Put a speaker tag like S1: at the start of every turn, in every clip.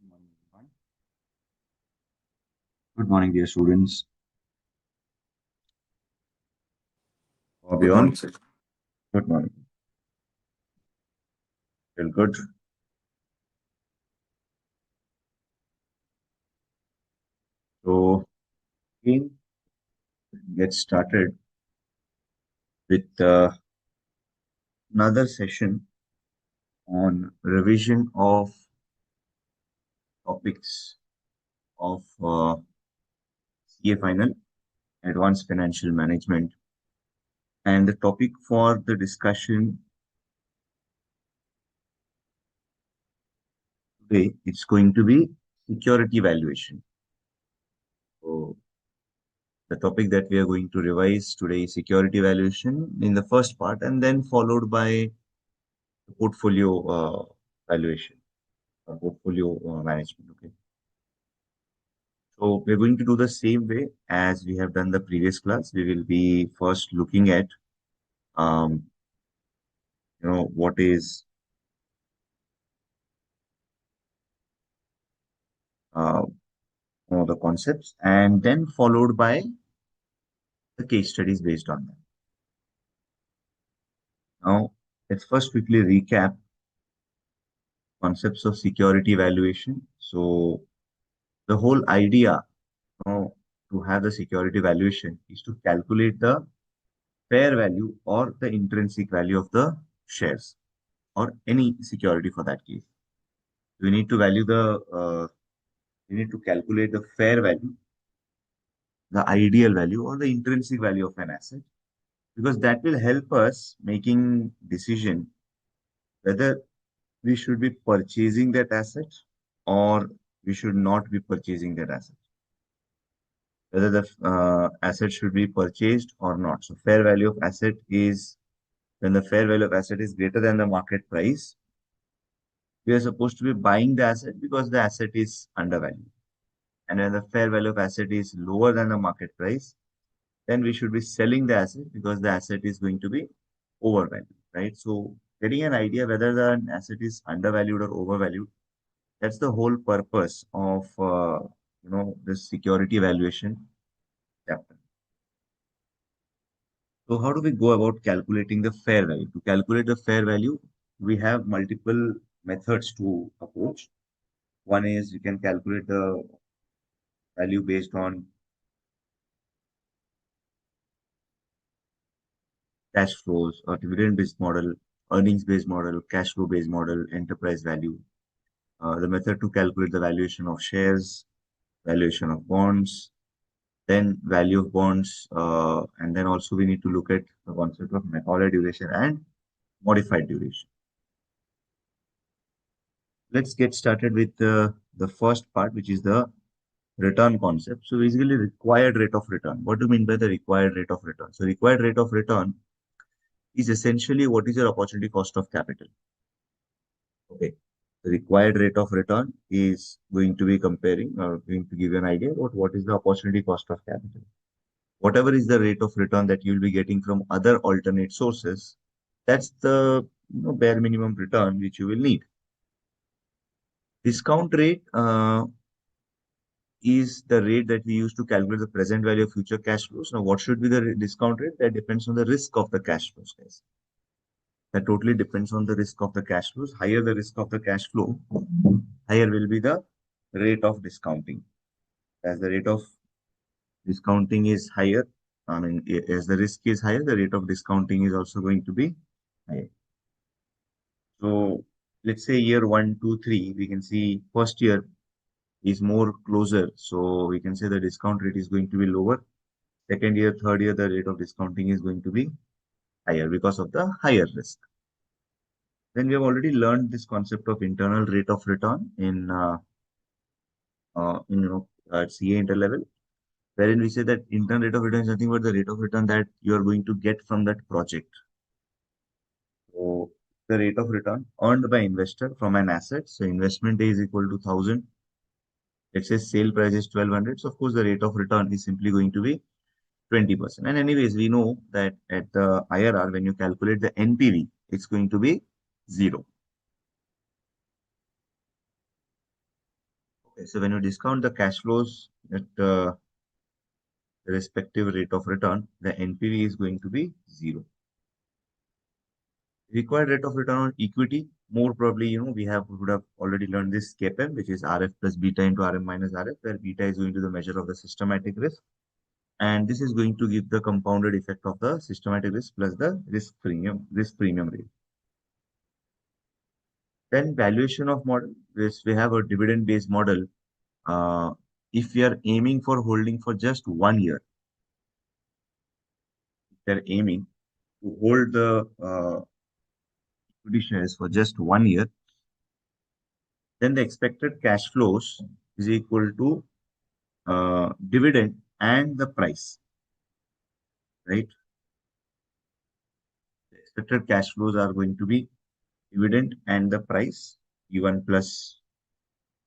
S1: morning, everyone. Good morning, dear students. How are
S2: Good
S1: you all?
S2: morning, sir.
S1: Good morning. Feel good. So, again, get started with another session on revision of topics of CA Final, Advanced Financial Management. And the topic for the discussion today is going to be security valuation. So, the topic that we are going to revise today is security valuation in the first part, and then followed by portfolio valuation or portfolio management. Okay. So we're going to do the same way as we have done the previous class. We will be first looking at, um, what is uh, the concepts, and then followed by the case studies based on that. Now, let's first quickly recap concepts of security valuation. So the whole idea, to have the security valuation is to calculate the fair value or the intrinsic value of the shares or any security for that case. We need to we need to calculate the fair value, the ideal value, or the intrinsic value of an asset, because that will help us making decision whether we should be purchasing that asset or we should not be purchasing that asset, whether the asset should be purchased or not. So fair value of asset is when the fair value of asset is greater than the market price, we are supposed to be buying the asset because the asset is undervalued. And when the fair value of asset is lower than the market price, then we should be selling the asset because the asset is going to be overvalued, right? So getting an idea whether the asset is undervalued or overvalued, that's the whole purpose of this security valuation chapter. So how do we go about calculating the fair value? To calculate the fair value, we have multiple methods to approach. One is you can calculate the value based on cash flows or dividend-based model, earnings-based model, cash flow-based model, enterprise value. The method to calculate the valuation of shares, valuation of bonds, then value of bonds, and then also we need to look at the concept of Macaulay duration and modified duration. Let's get started with the first part, which is the return concept. So basically required rate of return. What do you mean by the required rate of return? So required rate of return is essentially what is your opportunity cost of capital. Okay. The required rate of return is going to be comparing or going to give you an idea about what is the opportunity cost of capital. Whatever is the rate of return that you will be getting from other alternate sources, that's the bare minimum return which you will need. Discount rate is the rate that we use to calculate the present value of future cash flows. Now, what should be the discount rate? That depends on the risk of the cash flows, guys. That totally depends on the risk of the cash flows. Higher the risk of the cash flow, higher will be the rate of discounting. As the rate of discounting is higher, I mean, as the risk is higher, the rate of discounting is also going to be higher. So let's say year 1, 2, 3, we can see first year is more closer. So we can say the discount rate is going to be lower. Second year, third year, the rate of discounting is going to be higher because of the higher risk. Then we have already learned this concept of internal rate of return at CA interlevel, wherein we say that internal rate of return is nothing but the rate of return that you are going to get from that project. So the rate of return earned by investor from an asset. So investment is equal to 1,000. Let's say sale price is 1,200. So of course the rate of return is simply going to be 20%. And anyways, we know that at the IRR, when you calculate the NPV, it's going to be 0. So when you discount the cash flows at the respective rate of return, the NPV is going to be zero. Required rate of return on equity, more probably, would have already learned this KPM, which is RF plus beta into RM minus RF, where beta is going to the measure of the systematic risk. And this is going to give the compounded effect of the systematic risk plus the risk premium rate. Then valuation of model, this we have a dividend based model. If we are aiming for holding for just 1 year, if we are aiming to hold the equity shares for just 1 year, then the expected cash flows is equal to dividend and the price, right? The expected cash flows are going to be dividend and the price, E1 plus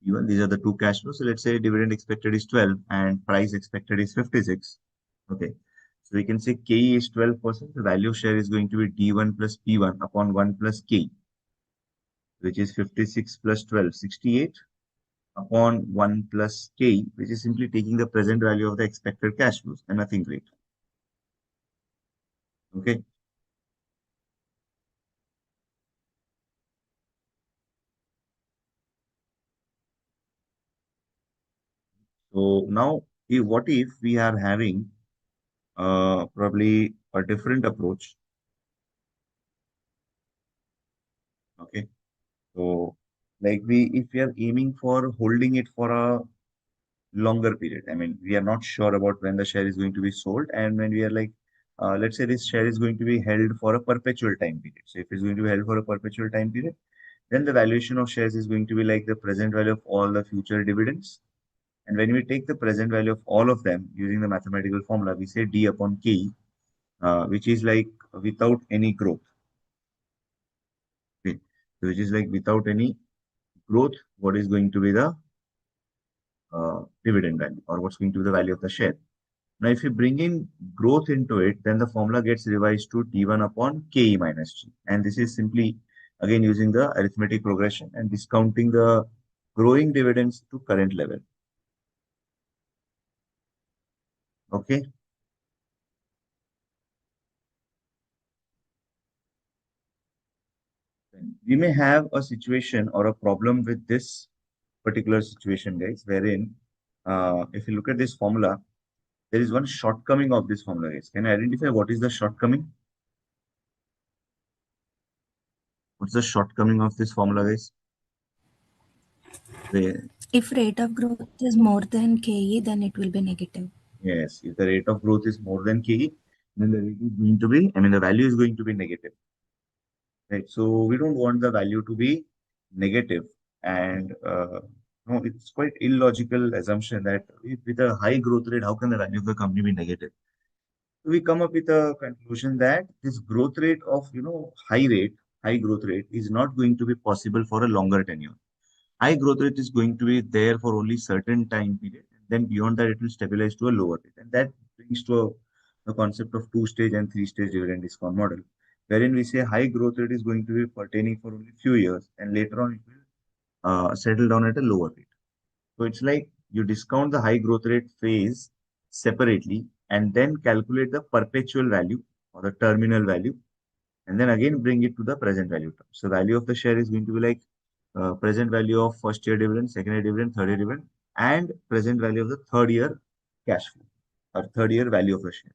S1: E1. These are the two cash flows. So let's say dividend expected is 12 and price expected is 56. Okay. So we can say K is 12%. The value share is going to be D1 plus P1 upon 1 plus K, which is 56 plus 12, 68 upon 1 plus K, which is simply taking the present value of the expected cash flows and nothing great. Okay. So now, what if we are having probably a different approach? Okay. So, like if we are aiming for holding it for a longer period, I mean, we are not sure about when the share is going to be sold, and when we are like, let's say this share is going to be held for a perpetual time period. So, if it's going to be held for a perpetual time period, then the valuation of shares is going to be like the present value of all the future dividends. And when we take the present value of all of them using the mathematical formula, we say D upon K, which is like without any growth. Okay. So which is like without any growth, what is going to be the dividend value, or what's going to be the value of the share. Now, if you bring in growth into it, then the formula gets revised to T1 upon Ke minus G. And this is simply, again, using the arithmetic progression and discounting the growing dividends to current level. Okay. We may have a situation or a problem with this particular situation, guys, wherein if you look at this formula, there is one shortcoming of this formula, guys. Can you identify what is the shortcoming? What's the shortcoming of this formula, guys?
S2: If rate of growth is more than KE, then it will be negative.
S1: Yes, if the rate of growth is more than KE, then the rate is going to be, I mean, the value is going to be negative, right? So we don't want the value to be negative, and no, it's quite illogical assumption that with a high growth rate, how can the value of the company be negative? So we come up with a conclusion that this growth rate of high growth rate is not going to be possible for a longer tenure. High growth rate is going to be there for only certain time period, and then beyond that it will stabilize to a lower rate, and that brings to the concept of two-stage and three-stage dividend discount model, wherein we say high growth rate is going to be pertaining for only few years, and later on it will settle down at a lower rate. So it's like you discount the high growth rate phase separately and then calculate the perpetual value or the terminal value, and then again bring it to the present value term. So value of the share is going to be like present value of first year dividend, second year dividend, third year dividend, and present value of the third year cash flow or third year value of the share.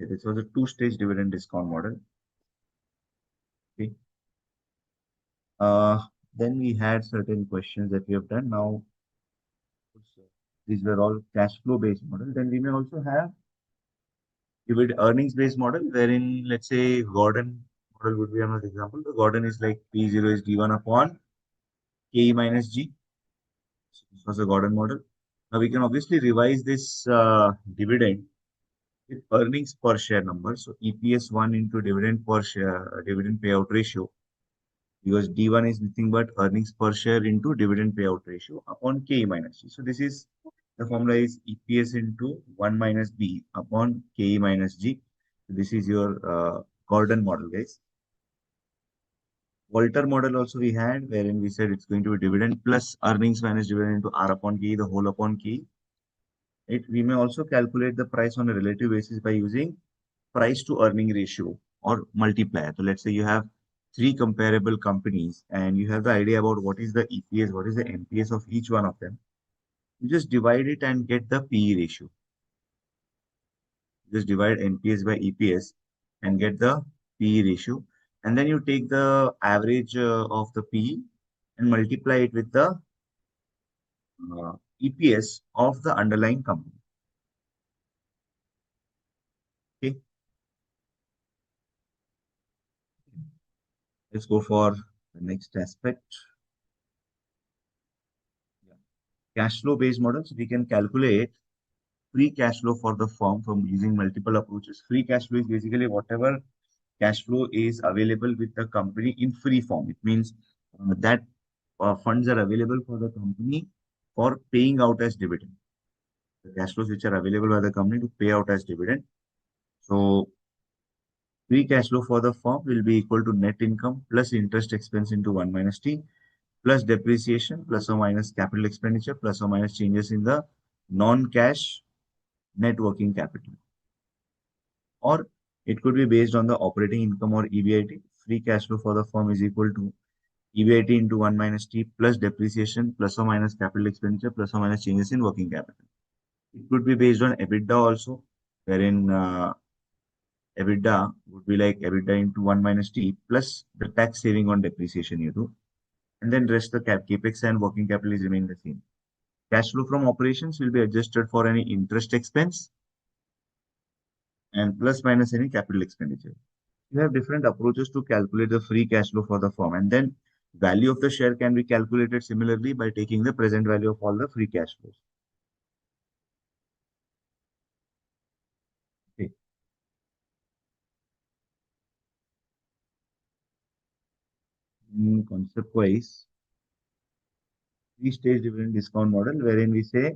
S1: Okay, this was a two-stage dividend discount model. Okay. Then we had certain questions that we have done. Now, these were all cash flow based model. Then we may also have dividend earnings based model, wherein let's say Gordon model would be another example. The Gordon is like P0 is D1 upon K minus G. So this was a Gordon model. Now we can obviously revise this dividend with earnings per share number. So EPS 1 into dividend per share, dividend payout ratio, because D1 is nothing but earnings per share into dividend payout ratio upon K minus G. So this is the formula is EPS into 1 minus B upon K minus G. So this is your Gordon model, guys. Walter model also we had, wherein we said it's going to be dividend plus earnings minus dividend into R upon K, the whole upon K. We may also calculate the price on a relative basis by using price to earning ratio or multiplier. So let's say you have three comparable companies and you have the idea about what is the EPS, what is the NPS of each one of them. You just divide it and get the PE ratio. Just divide NPS by EPS and get the PE ratio. And then you take the average of the PE and multiply it with the EPS of the underlying company. Okay, let's go for the next aspect. Yeah. Cash flow based models. We can calculate free cash flow for the firm from using multiple approaches. Free cash flow is basically whatever cash flow is available with the company in free form. It means that funds are available for the company for paying out as dividend. The cash flows which are available by the company to pay out as dividend. So free cash flow for the firm will be equal to net income plus interest expense into 1 minus T plus depreciation plus or minus capital expenditure plus or minus changes in the non-cash net working capital. Or it could be based on the operating income or EBIT. Free cash flow for the firm is equal to EBIT into 1 minus T plus depreciation plus or minus capital expenditure plus or minus changes in working capital. It could be based on EBITDA also, wherein EBITDA would be like EBITDA into 1 minus T plus the tax saving on depreciation you do. And then rest the capex and working capital is remaining the same. Cash flow from operations will be adjusted for any interest expense and plus minus any capital expenditure. You have different approaches to calculate the free cash flow for the firm. And then value of the share can be calculated similarly by taking the present value of all the free cash flows. Okay. Concept wise, three-stage dividend discount model, wherein we say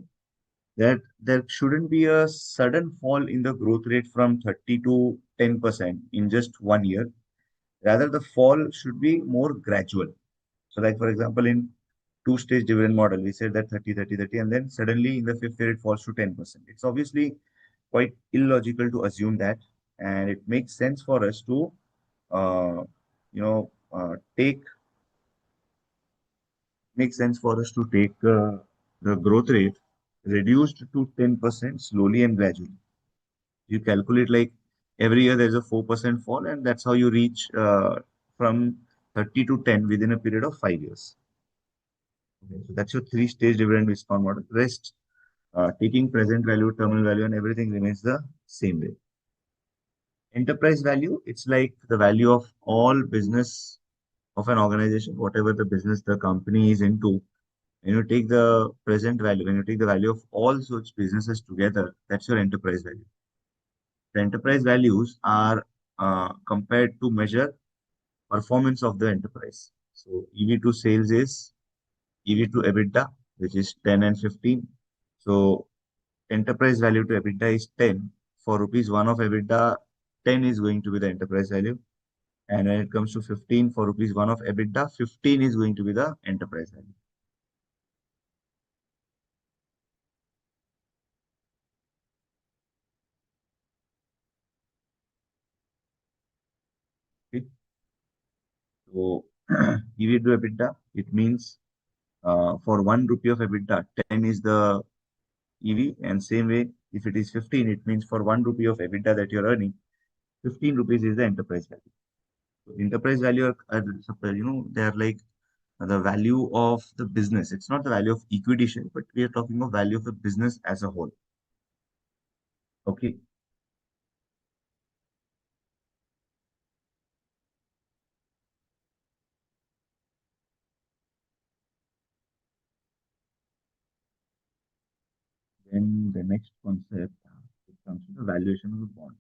S1: that there shouldn't be a sudden fall in the growth rate from 30 to 10% in just 1 year. Rather, the fall should be more gradual. So, like for example, in two-stage dividend model, we said that 30, 30, 30, and then suddenly in the fifth year it falls to 10%. It's obviously quite illogical to assume that, and it makes sense for us to, uh, take makes sense for us to take the growth rate reduced to 10% slowly and gradually. You calculate like every year there's a 4% fall, and that's how you reach from 30 to 10 within a period of 5 years. Okay, so that's your three-stage dividend discount model. Rest, taking present value, terminal value, and everything remains the same way. Enterprise value, it's like the value of all business of an organization, whatever the business the company is into. When you take the present value, when you take the value of all such businesses together, that's your enterprise value. The enterprise values are compared to measure performance of the enterprise. So EV to sales is EV to EBITDA, which is 10 and 15. So enterprise value to EBITDA is 10. For rupees 1 of EBITDA, 10 is going to be the enterprise value. And when it comes to 15, for rupees 1 of EBITDA, 15 is going to be the enterprise value. Okay. So EV to EBITDA, it means for 1 rupee of EBITDA, 10 is the EV. And same way, if it is 15, it means for 1 rupee of EBITDA that you're earning, 15 rupees is the enterprise value. So enterprise value they are like the value of the business. It's not the value of equity share, but we are talking of value of the business as a whole. Okay. Then the next concept it comes to the valuation of the bond.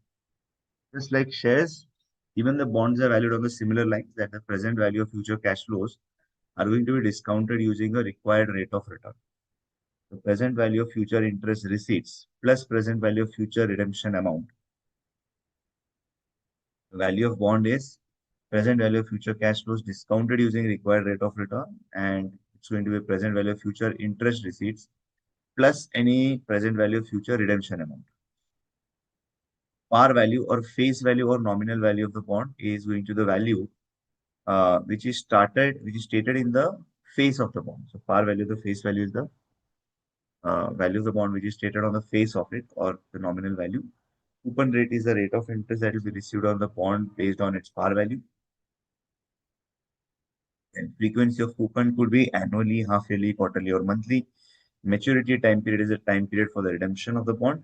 S1: Just like shares, even the bonds are valued on the similar lines that the present value of future cash flows are going to be discounted using a required rate of return. The present value of future interest receipts plus present value of future redemption amount. The value of bond is present value of future cash flows discounted using required rate of return, and it's going to be present value of future interest receipts plus any present value of future redemption amount. Par value or face value or nominal value of the bond is going to the value which is stated in the face of the bond. So par value, the face value is the value of the bond which is stated on the face of it or the nominal value. Coupon rate is the rate of interest that will be received on the bond based on its par value. And frequency of coupon could be annually, half yearly, quarterly, or monthly. Maturity time period is the time period for the redemption of the bond.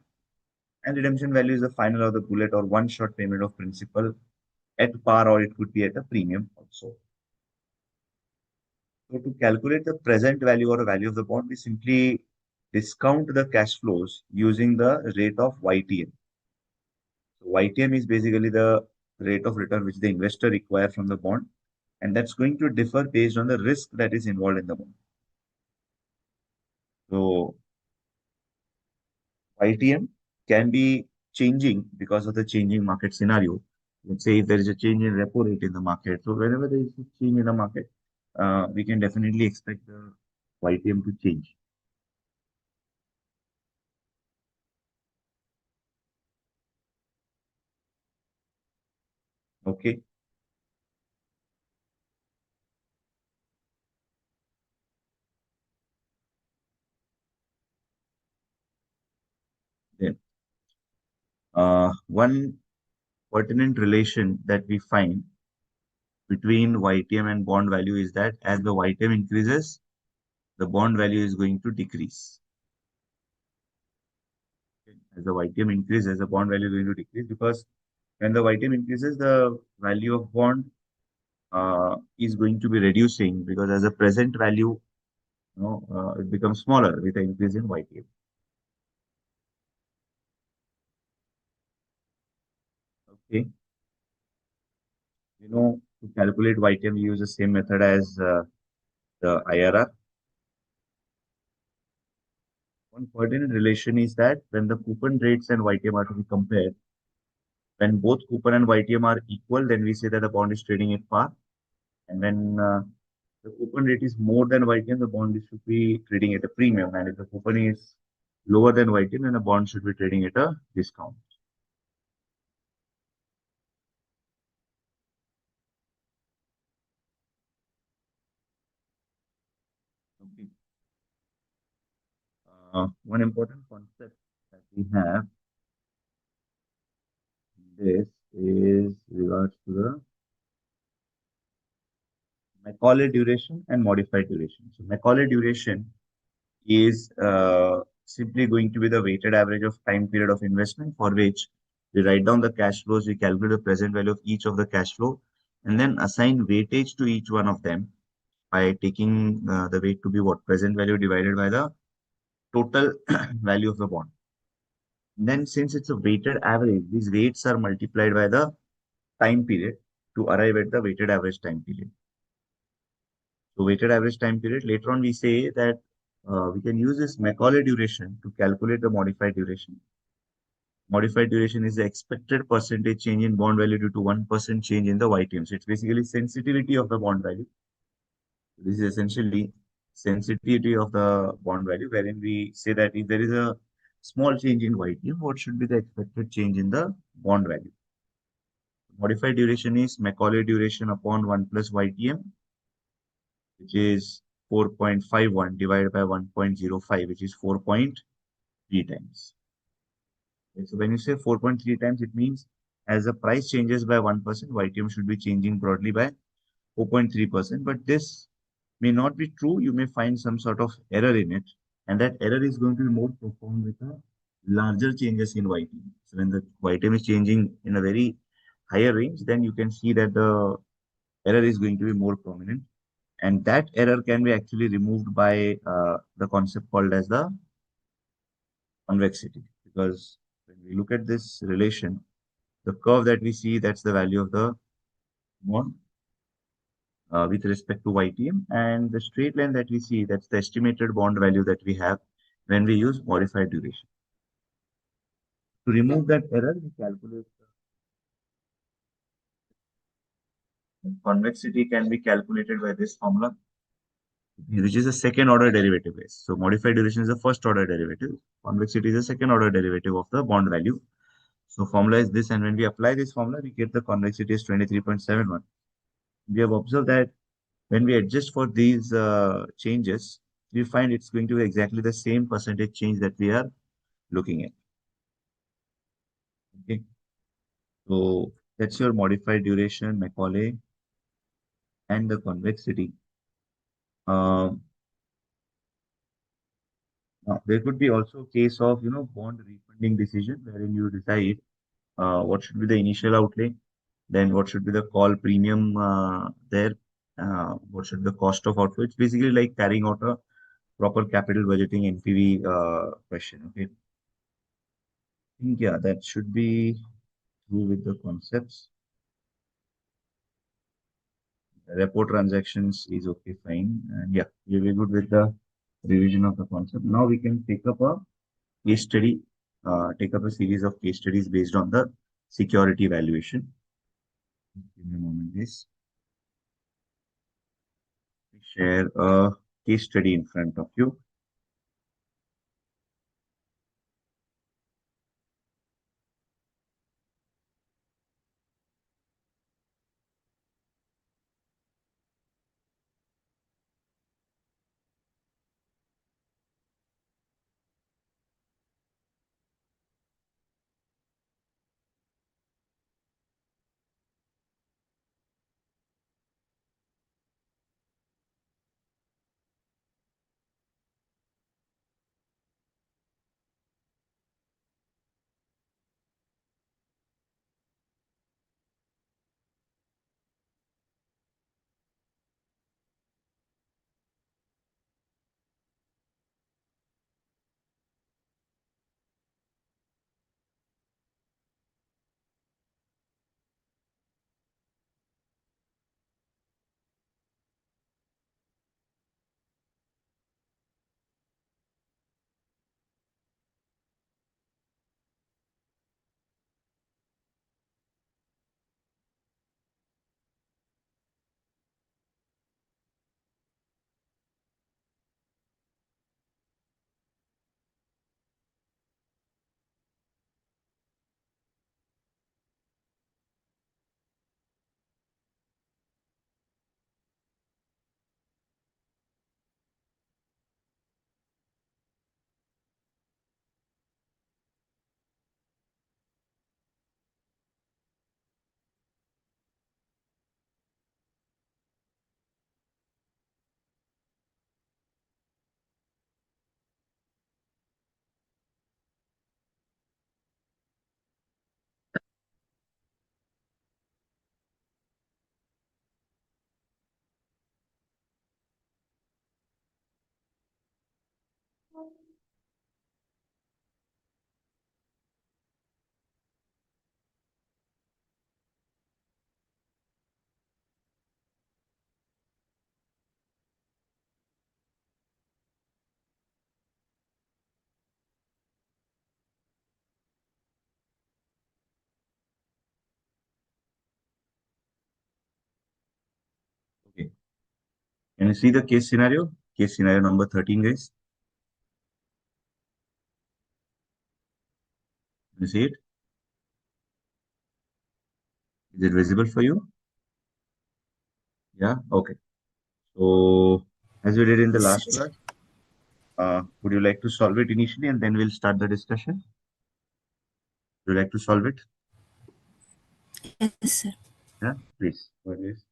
S1: And redemption value is the final of the bullet or one shot payment of principal at par, or it could be at a premium also. So to calculate the present value or value of the bond, we simply discount the cash flows using the rate of YTM. So YTM is basically the rate of return which the investor requires from the bond, and that's going to differ based on the risk that is involved in the bond. So YTM can be changing because of the changing market scenario. Let's say if there is a change in repo rate in the market. So whenever there is a change in the market, we can definitely expect the YTM to change. Okay. Then one pertinent relation that we find between YTM and bond value is that as the YTM increases, the bond value is going to decrease. As the YTM increases, the bond value is going to decrease because when the YTM increases, the value of bond is going to be reducing because as a present value, it becomes smaller with the increase in YTM. Okay, to calculate YTM, we use the same method as the IRR. One pertinent relation is that when the coupon rates and YTM are to be compared, when both coupon and YTM are equal, then we say that the bond is trading at par. And when the coupon rate is more than YTM, the bond should be trading at a premium. And if the coupon is lower than YTM, then the bond should be trading at a discount. Okay. One important concept that we have in this is regards to the Macaulay duration and modified duration. So Macaulay duration is simply going to be the weighted average of time period of investment for which we write down the cash flows, we calculate the present value of each of the cash flow, and then assign weightage to each one of them by taking the weight to be what present value divided by the total value of the bond. Then since it's a weighted average, these weights are multiplied by the time period to arrive at the weighted average time period. So weighted average time period, later on we say that we can use this Macaulay duration to calculate the modified duration. Modified duration is the expected percentage change in bond value due to 1% change in the YTM. So it's basically sensitivity of the bond value. This is essentially sensitivity of the bond value, wherein we say that if there is a small change in YTM, what should be the expected change in the bond value? Modified duration is Macaulay duration upon 1 plus YTM, which is 4.51 divided by 1.05, which is 4.3 times. Okay, so when you say 4.3 times, it means as the price changes by 1%, YTM should be changing broadly by 4.3%. But this may not be true. You may find some sort of error in it. And that error is going to be more profound with the larger changes in YTM. So when the YTM is changing in a very higher range, then you can see that the error is going to be more prominent. And that error can be actually removed by the concept called as the convexity. Because when we look at this relation, the curve that we see, that's the value of the bond with respect to YTM. And the straight line that we see, that's the estimated bond value that we have when we use modified duration. To remove that error, we calculate Convexity can be calculated by this formula, which is a second order derivative base. So modified duration is the first order derivative. Convexity is the second order derivative of the bond value. So formula is this, and when we apply this formula, we get the convexity is 23.71. We have observed that when we adjust for these changes, we find it's going to be exactly the same percentage change that we are looking at. Okay, so that's your modified duration, Macaulay, and the convexity. Um, Now, there could be also a case of bond refunding decision wherein you decide what should be the initial outlay, then what should be the call premium there, what should be the cost of outflow. It's basically like carrying out a proper capital budgeting NPV question. Okay, I think yeah, that should be through with the concepts. Repo transactions is okay, fine, and yeah, we're good with the revision of the concept. Now we can take up a case study, take up a series of case studies based on the security valuation. Give me a moment, please. Share a case study in front of you. Okay. Can you see the case scenario? Case scenario number 13, guys. Can you see it? Is it visible for you? Yeah. Okay. So as we did in the last
S2: Yes,
S1: class, would you like to solve it initially and then we'll start the discussion? Would you like to solve it?
S2: yes, sir.
S1: Yeah, please. What is?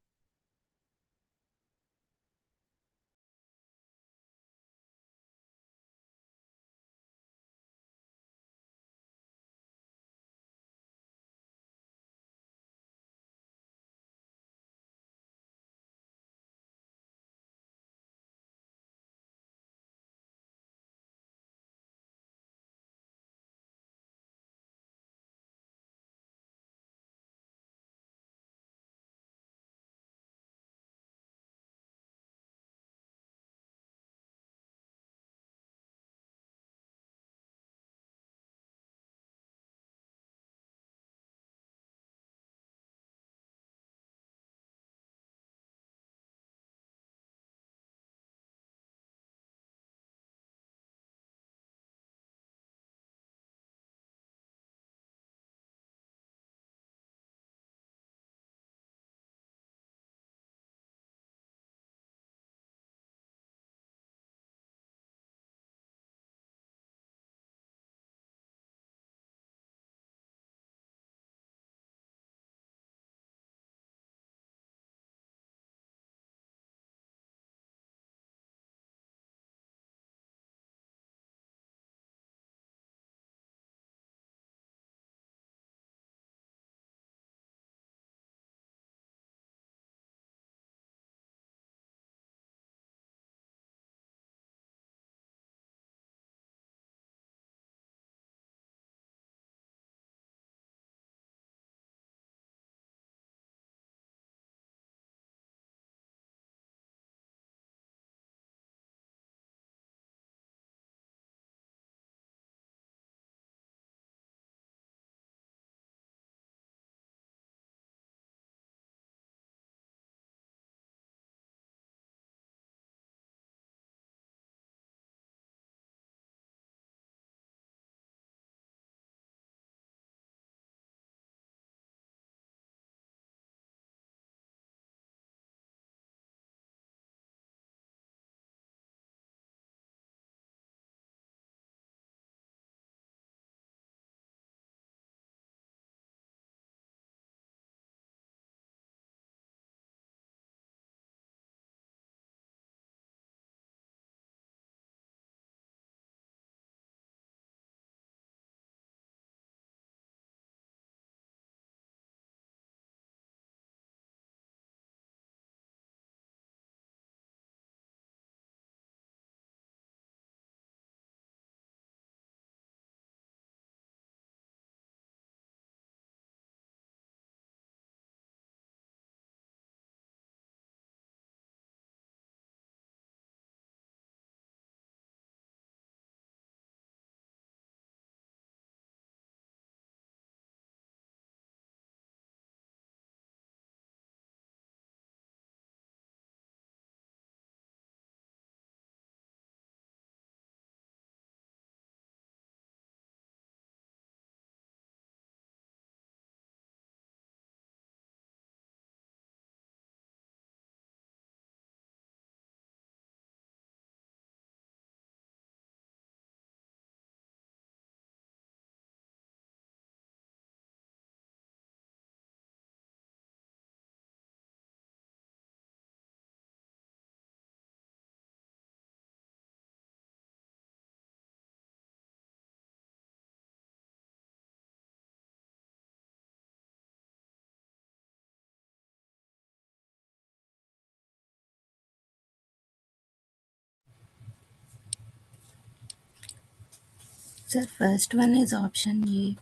S2: Sir, first one is option A.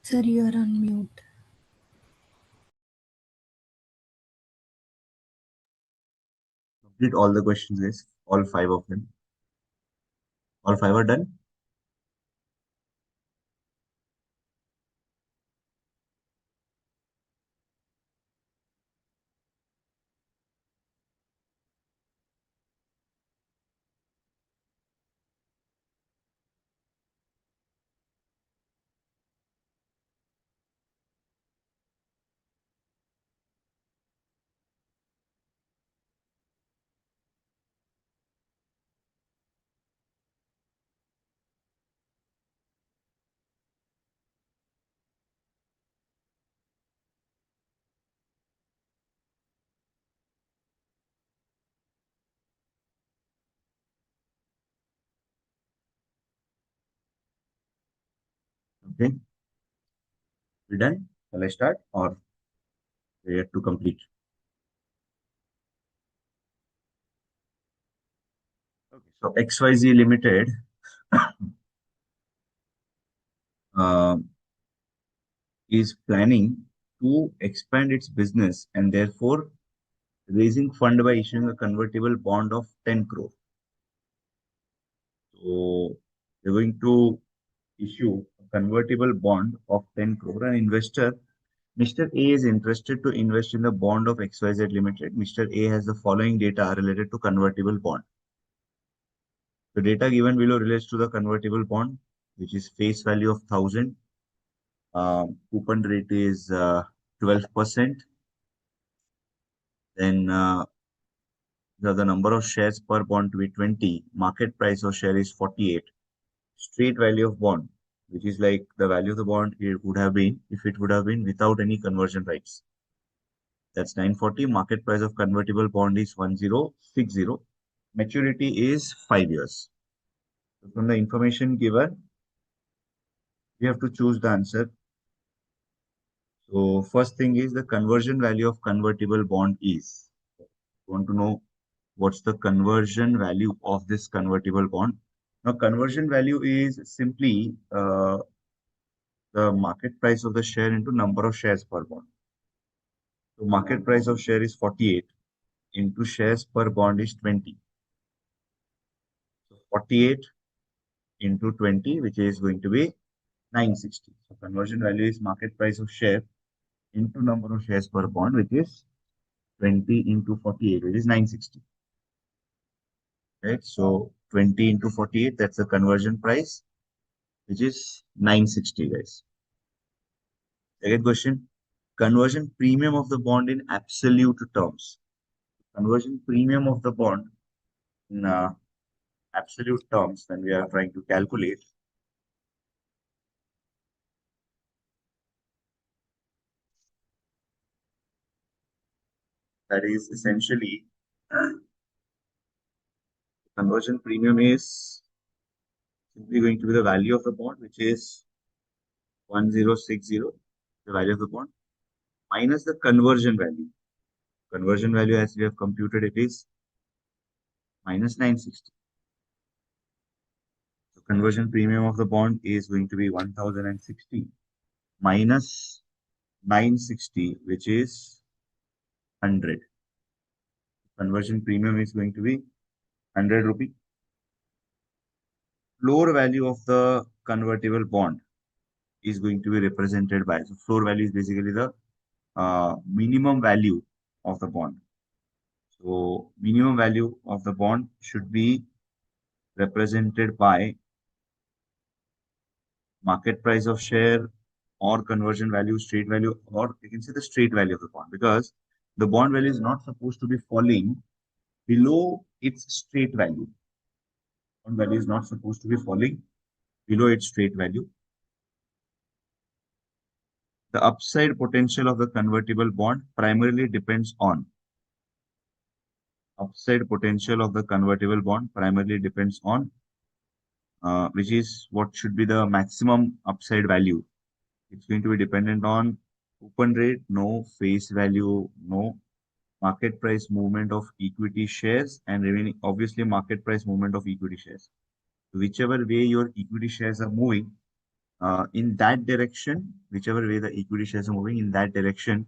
S2: Sir, you are on mute.
S1: Complete all the questions, guys. All five of them. All five are done. Okay. We done? Shall I start or we yet to complete? Okay. So XYZ Limited uh, is planning to expand its business and therefore raising fund by issuing a convertible bond of 10 crore. So they're going to issue a convertible bond of 10 crore. An investor, Mr. A, is interested to invest in the bond of XYZ Limited. Mr. A has the following data related to convertible bond. The data given below relates to the convertible bond, which is face value of 1,000. Coupon rate is 12%. Then the number of shares per bond to be 20. Market price of share is 48. Street value of bond, which is like the value of the bond it would have been if it would have been without any conversion rights. That's 940. Market price of convertible bond is 1060. Maturity is 5 years. So from the information given, we have to choose the answer. So first thing is the conversion value of convertible bond is. You want to know what's the conversion value of this convertible bond? Now, conversion value is simply the market price of the share into number of shares per bond. So market price of share is 48 into shares per bond is 20. So 48 into 20, which is going to be 960. So conversion value is market price of share into number of shares per bond, which is 20 into 48, which is 960. Right? So 20 into 48, that's the conversion price, which is 960, guys. Second question, conversion premium of the bond in absolute terms. Conversion premium of the bond in absolute terms when we are trying to calculate, that is essentially conversion premium is simply going to be the value of the bond, which is 1060, the value of the bond, minus the conversion value. Conversion value, as we have computed, it is minus 960. So conversion premium of the bond is going to be 1060 minus 960, which is 100. Conversion premium is going to be 100 rupee. Floor value of the convertible bond is going to be represented by, so floor value is basically the minimum value of the bond. So minimum value of the bond should be represented by market price of share or conversion value, straight value, or you can say the straight value of the bond, because the bond value is not supposed to be falling below its straight value. Bond value is not supposed to be falling below its straight value. The upside potential of the convertible bond primarily depends on which is what should be the maximum upside value. It's going to be dependent on Open rate, no. Face value, no. Market price movement of equity shares and remaining, obviously market price movement of equity shares. Whichever way your equity shares are moving, in that direction, whichever way the equity shares are moving in that direction,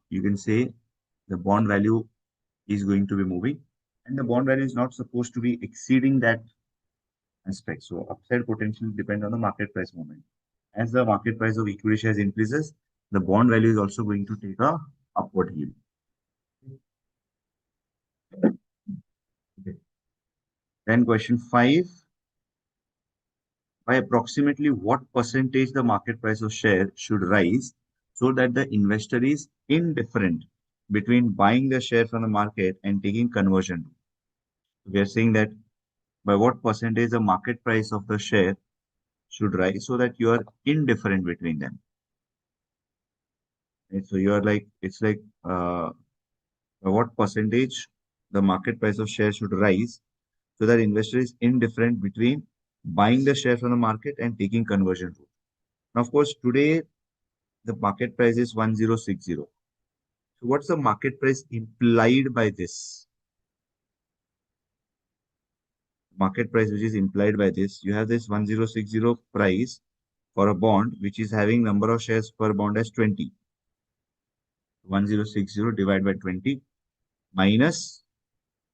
S1: you can say the bond value is going to be moving, and the bond value is not supposed to be exceeding that aspect. So upside potential depend on the market price movement. As the market price of equity shares increases, the bond value is also going to take a upward yield. Okay. Then question 5, by approximately what percentage the market price of share should rise so that the investor is indifferent between buying the share from the market and taking conversion. We are saying that by what percentage the market price of the share should rise so that you are indifferent between them. Right? So you are like, it's like by what percentage the market price of share should rise so that investor is indifferent between buying the share from the market and taking conversion route. Now, of course, today the market price is 1060. So what's the market price implied by this? Market price which is implied by this, you have this 1060 price for a bond which is having number of shares per bond as 20. 1060 divided by 20 minus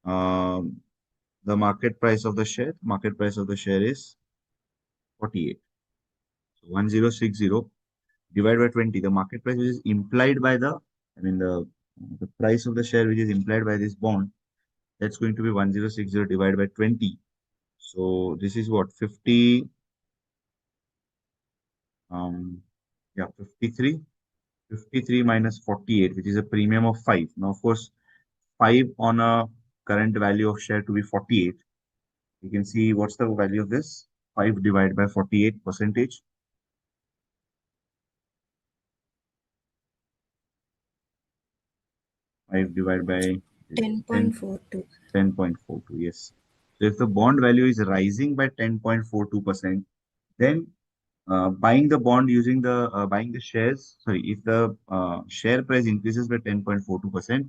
S1: the market price of the share. Market price of the share is 48. So 1060 divided by 20. The market price which is implied by the price of the share which is implied by this bond, that's going to be 1060 divided by 20. So this is what, 50, yeah, 53. 53 minus 48, which is a premium of 5. Now, of course, 5 on a current value of share to be 48. You can see what's the value of this? 5 divided by 48 percentage. 5 divided by 10,
S2: 10.42.
S1: 10.42. Yes. So if the bond value is rising by 10.42%, then buying the bond using the buying the shares, sorry, if the share price increases by 10.42%,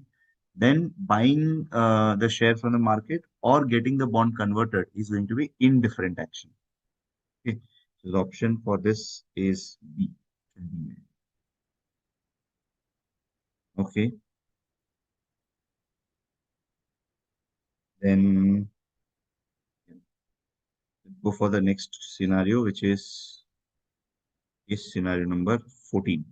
S1: then buying the share from the market or getting the bond converted is going to be indifferent action. Okay. So the option for this is B. Okay. Then go for the next scenario, which is scenario number 14.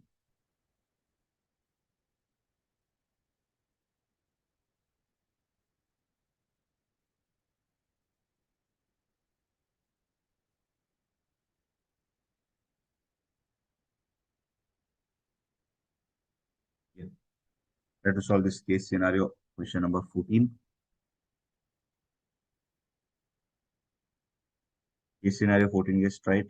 S1: Yeah. Try to solve this case scenario, question number 14. Case scenario 14 is tried.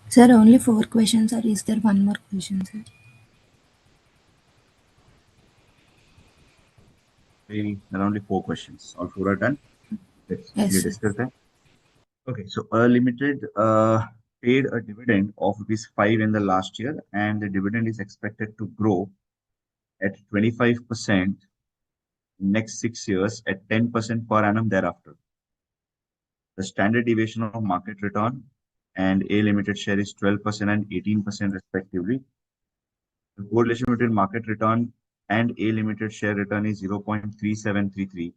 S2: Sir, only four questions, or is there one more question, sir?
S1: There are only four questions. All four are done. Let's
S2: Yes,
S1: quickly
S2: sir.
S1: discuss that. Okay, so Limited paid a dividend of rupees 5 in the last year, and the dividend is expected to grow at 25% next 6 years at 10% per annum thereafter. The standard deviation of market return and A Limited share is 12% and 18% respectively. The correlation between market return and A Limited share return is 0.3733.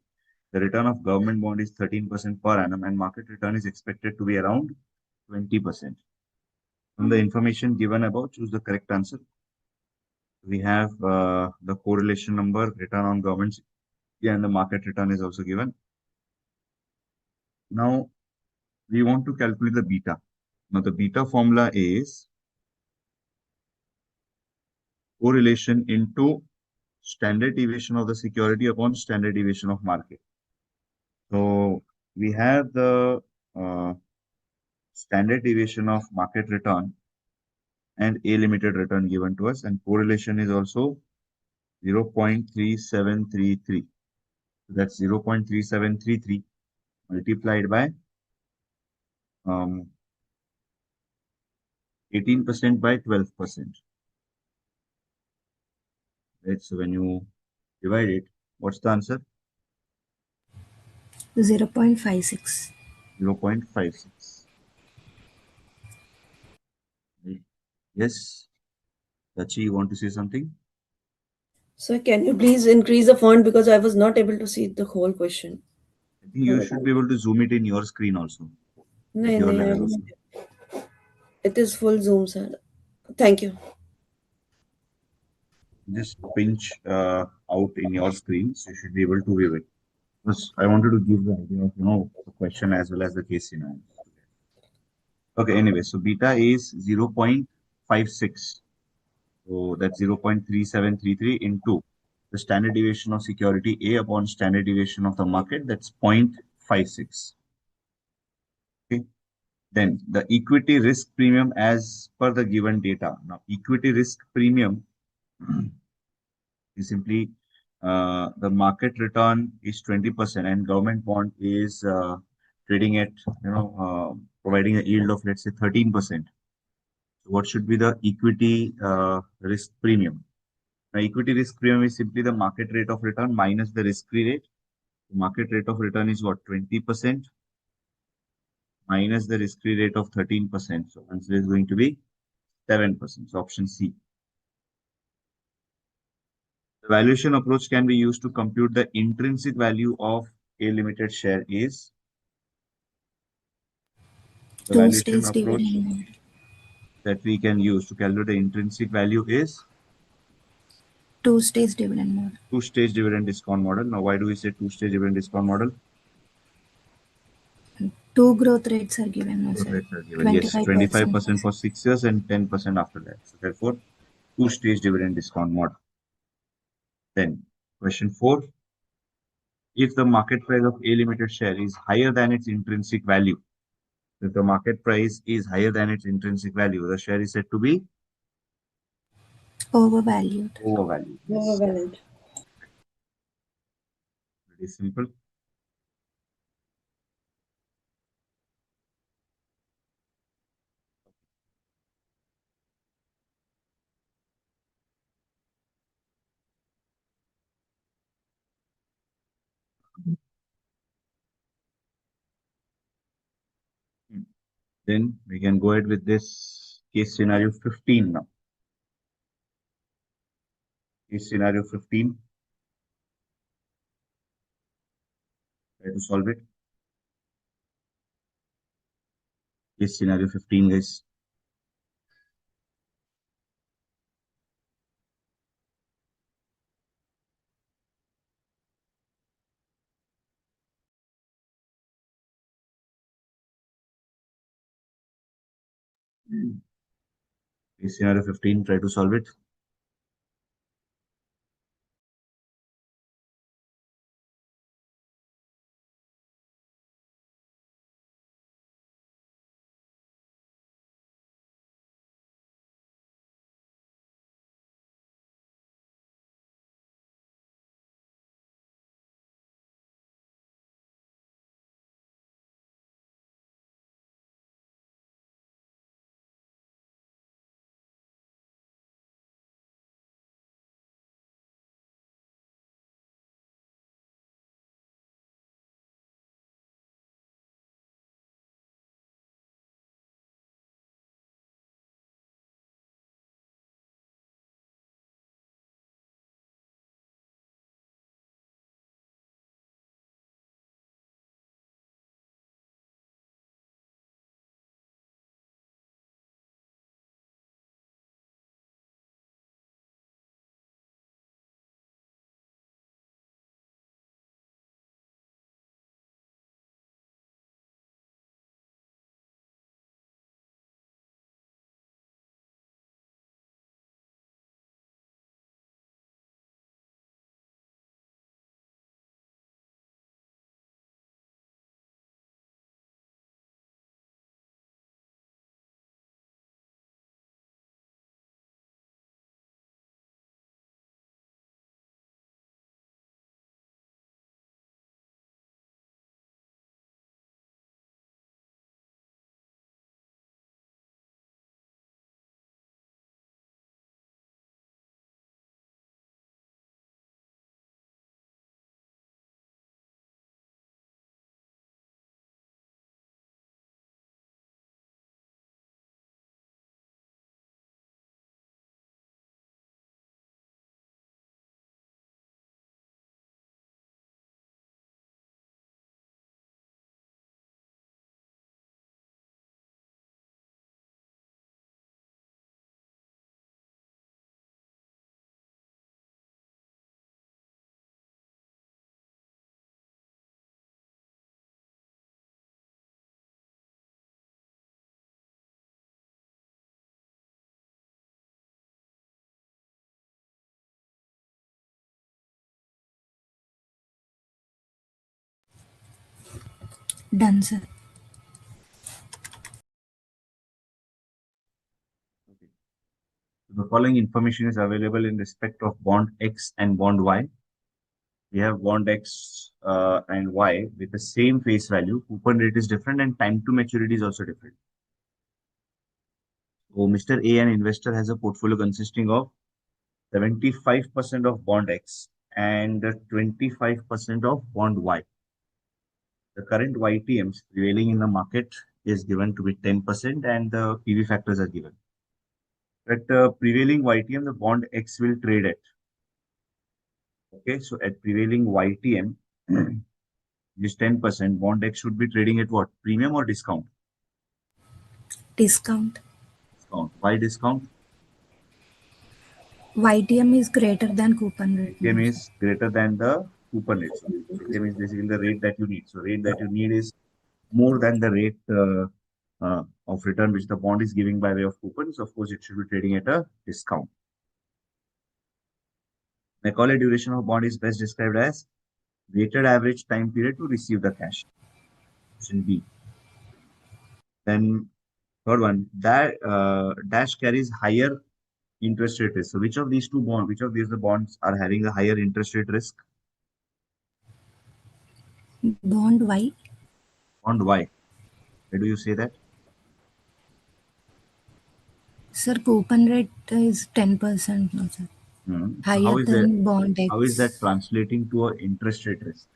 S1: The return of government bond is 13% per annum, and market return is expected to be around 20%. From the information given above, choose the correct answer. We have the correlation number, return on government, and the market return is also given. Now, we want to calculate the beta. Now, the beta formula is correlation into standard deviation of the security upon standard deviation of market. So, we have the uh, standard deviation of market return and A limited return given to us, and correlation is also 0.3733. So that's 0.3733 multiplied by 18% by 12%. Right? So when you divide it, what's the answer?
S2: 0.56.
S1: 0.56. Right? Yes, Tachi, you want to say something?
S3: So can you please increase the font because I was not able to see the whole question.
S1: I think you should be able to zoom it in your screen also, at
S3: No,
S1: your
S3: no,
S1: level also.
S3: it is full zoom, sir. Thank you.
S1: Just pinch out in your screen, so you should be able to view it. Because I wanted to give the idea of, the question as well as the case scenario. Okay, anyway, so beta is 0.56. So that's 0.3733 into the standard deviation of security A upon standard deviation of the market, that's 0.56. Okay. Then the equity risk premium as per the given data. Now, equity risk premium is simply the market return is 20% and government bond is trading at, providing a yield of, let's say, 13%. So what should be the equity risk premium? Now, equity risk premium is simply the market rate of return minus the risk-free rate. The market rate of return is what? 20% minus the risk-free rate of 13%. So answer is going to be 7%. So option C. The valuation approach can be used to compute the intrinsic value of a limited share is the
S2: Two
S1: valuation
S2: stage
S1: approach
S2: dividend model.
S1: that we can use to calculate the intrinsic value is
S2: Two stage dividend model.
S1: two-stage dividend discount model. Now, why do we say two-stage dividend discount model?
S2: Two growth rates are given, no,
S1: Growth
S2: sir.
S1: rates are given. Yes,
S2: 25%
S1: 25%
S2: plus.
S1: for 6 years and 10% after that. So therefore, two-stage dividend discount model. Then, question 4. If the market price of A limited share is higher than its intrinsic value, if the market price is higher than its intrinsic value, the share is said to be
S2: Overvalued.
S1: overvalued. Yes,
S3: Overwhelmed.
S1: pretty simple. Then we can go ahead with this case scenario 15 now. Case scenario 15. Try to solve it. Case scenario 15, guys. Case scenario 15, try to solve it.
S2: Done, sir.
S1: Okay. So the following information is available in respect of bond X and bond Y. We have bond X and Y with the same face value. Coupon rate is different and time to maturity is also different. So Mr. A, an investor, has a portfolio consisting of 75% of bond X and 25% of bond Y. The current YTMs prevailing in the market is given to be 10% and the PV factors are given. At prevailing YTM, the bond X will trade at. Okay, so at prevailing YTM, is 10%, bond X should be trading at what? Premium or discount?
S2: Discount.
S1: Discount. Why discount?
S2: YTM is greater than coupon rate.
S1: YTM is greater than the coupon rate. So YTM is basically the rate that you need. So rate that you need is more than the rate of return which the bond is giving by way of coupons. Of course, it should be trading at a discount. Macaulay duration of bond is best described as weighted average time period to receive the cash. Option B. Then third one, that dash carries higher interest rate risk. So which of these two bonds, which of these the bonds are having a higher interest rate risk?
S2: Bond Y.
S1: Bond Y. Why do you say that?
S2: Sir, coupon rate is 10%, no, sir.
S1: So
S2: Higher than bond
S1: how is that
S2: X.
S1: translating to a interest rate risk?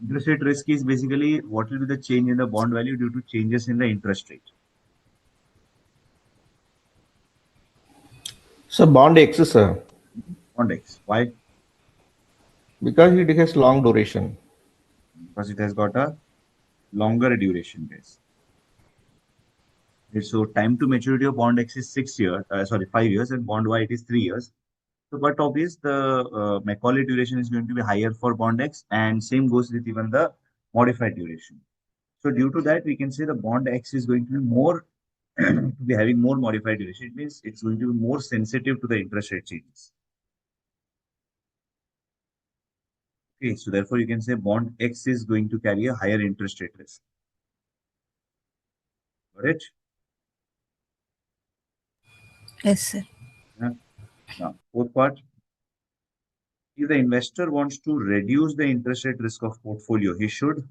S1: Interest rate risk is basically what will be the change in the bond value due to changes in the interest rate.
S4: So bond X, sir,
S1: Bond X. Why?
S4: because it has long duration.
S1: Because it has got a longer duration base. Okay, so time to maturity of bond X is 6 years, 5 years, and bond Y it is 3 years. So, but obvious the Macaulay duration is going to be higher for bond X, and same goes with even the modified duration. So, due to that, we can say the bond X is going to be more to be having more modified duration. It means it's going to be more sensitive to the interest rate changes. Okay, so therefore you can say bond X is going to carry a higher interest rate risk. Got it?
S2: Yes, sir.
S1: Yeah. Now, fourth part. If the investor wants to reduce the interest rate risk of portfolio, he should.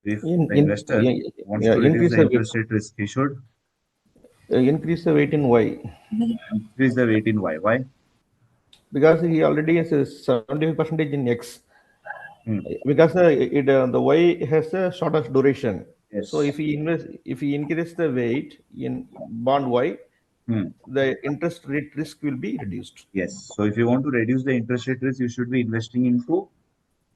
S1: If
S4: In,
S1: the
S4: in,
S1: investor wants
S4: yeah,
S1: to reduce
S4: increase
S1: the
S4: the weight,
S1: interest rate risk, he should
S4: increase the weight in Y,
S1: increase the weight in Y. Why?
S4: because he already has a 75% in X.
S1: Hmm.
S4: Because the Y has a shorter duration. So
S1: Yes.
S4: if he increase the weight in bond Y,
S1: Hmm.
S4: the interest rate risk will be reduced.
S1: Yes. So if you want to reduce the interest rate risk, you should be investing into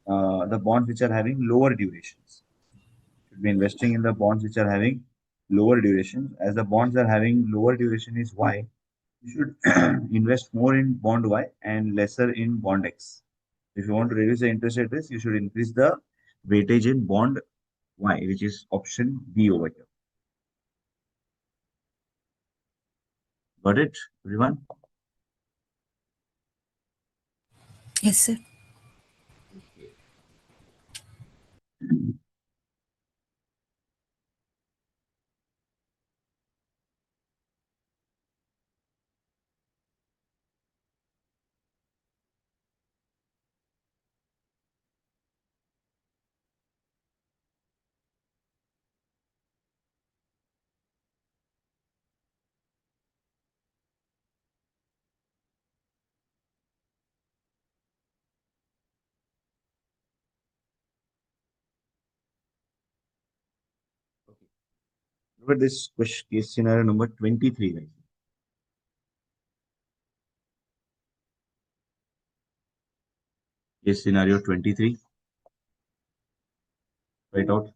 S1: the bonds which are having lower durations. You should be investing in the bonds which are having lower duration. As the bonds are having lower duration is Y, you should invest more in bond Y and lesser in bond X. If you want to reduce the interest rate risk, you should increase the weightage in bond Y, which is option B over here. Got it, everyone?
S2: Yes, sir.
S1: Look at this case scenario number 23, guys. Case scenario 23. Write out.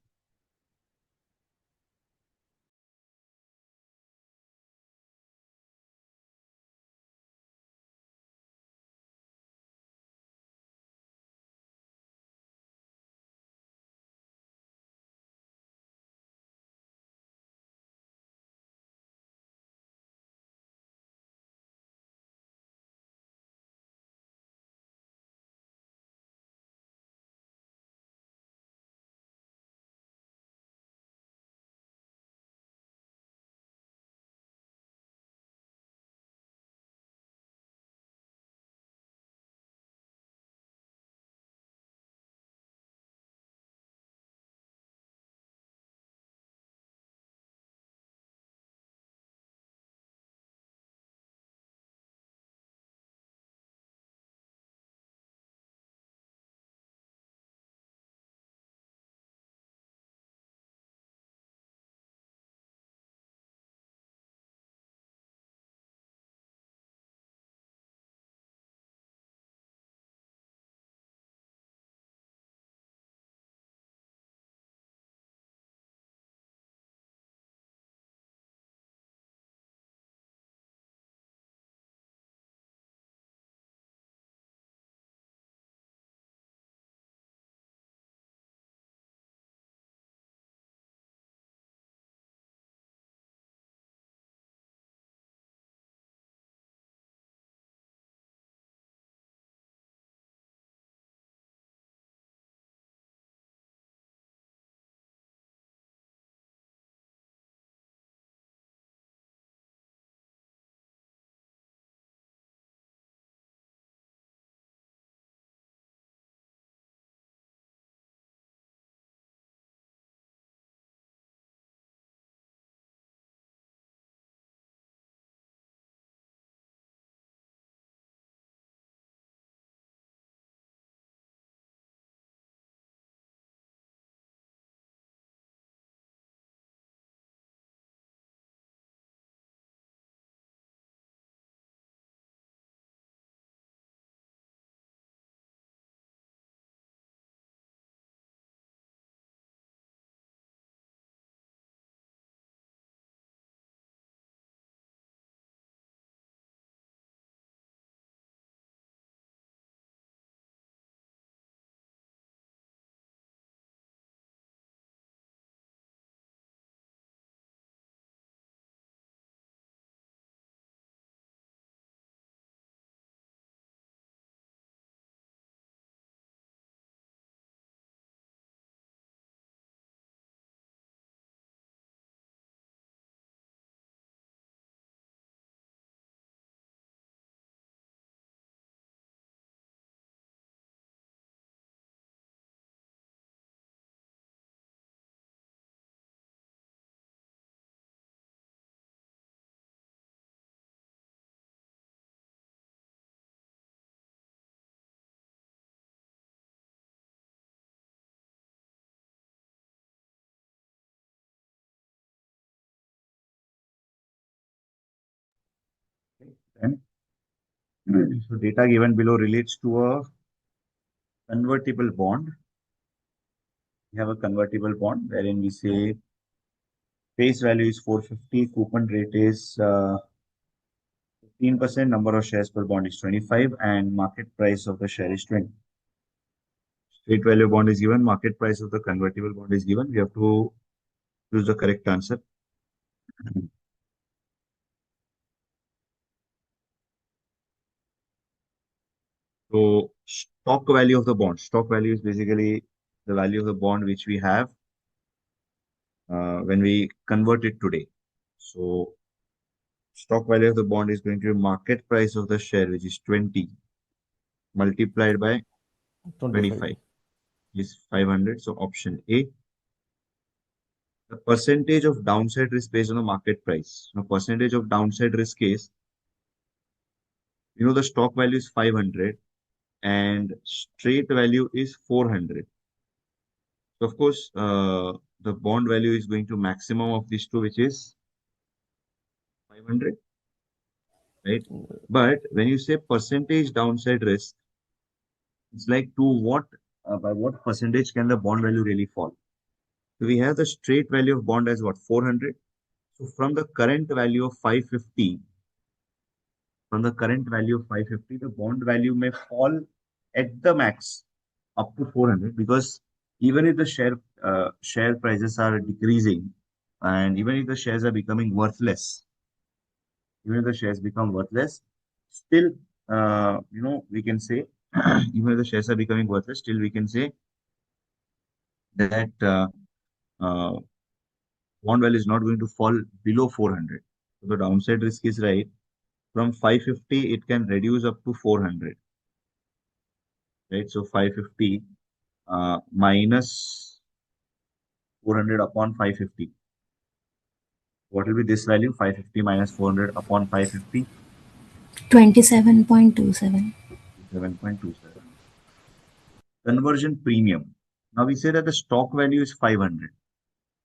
S1: Then, so data given below relates to a convertible bond. We have a convertible bond wherein we say face value is 450, coupon rate is 15%, number of shares per bond is 25, and market price of the share is 20. Straight value bond is given, market price of the convertible bond is given. We have to choose the correct answer. So stock value of the bond. Stock value is basically the value of the bond which we have when we convert it today. So stock value of the bond is going to be market price of the share, which is 20 multiplied by 25 is 500. So option A. The percentage of downside risk based on the market price. Now, percentage of downside risk is, the stock value is 500 and straight value is 400. So, of course, the bond value is going to maximum of these two, which is 500, right? But when you say percentage downside risk, it's like by what percentage can the bond value really fall? So we have the straight value of bond as what? 400. So from the current value of 550, the bond value may fall at the max up to 400, because even if the share prices are decreasing and even if the shares are becoming worthless, even if the shares become worthless, still, we can say, even if the shares are becoming worthless, still we can say that uh, bond value is not going to fall below 400. So the downside risk is right. From 550, it can reduce up to 400, right? So 550 minus 400 upon 550. What will be this value? 550 minus 400 upon 550?
S2: 27.27.
S1: 7.27. Conversion premium. Now we say that the stock value is 500,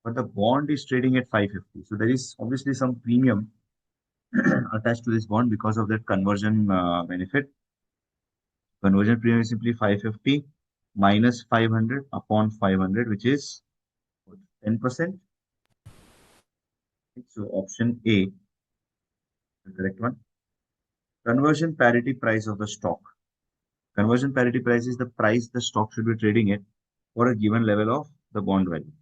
S1: but the bond is trading at 550. So there is obviously some premium attached to this bond because of that conversion benefit. Conversion premium is simply 550 minus 500 upon 500, which is 10%. So option A, the correct one. Conversion parity price of the stock. Conversion parity price is the price the stock should be trading at for a given level of the bond value.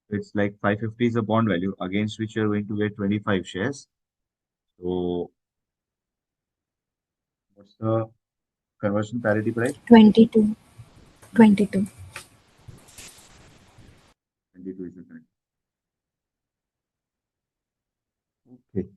S1: It's like 550 is the bond value against which you're going to get 25 shares. So what's the conversion parity price?
S2: 22. 22.
S1: 22 is the correct. Okay.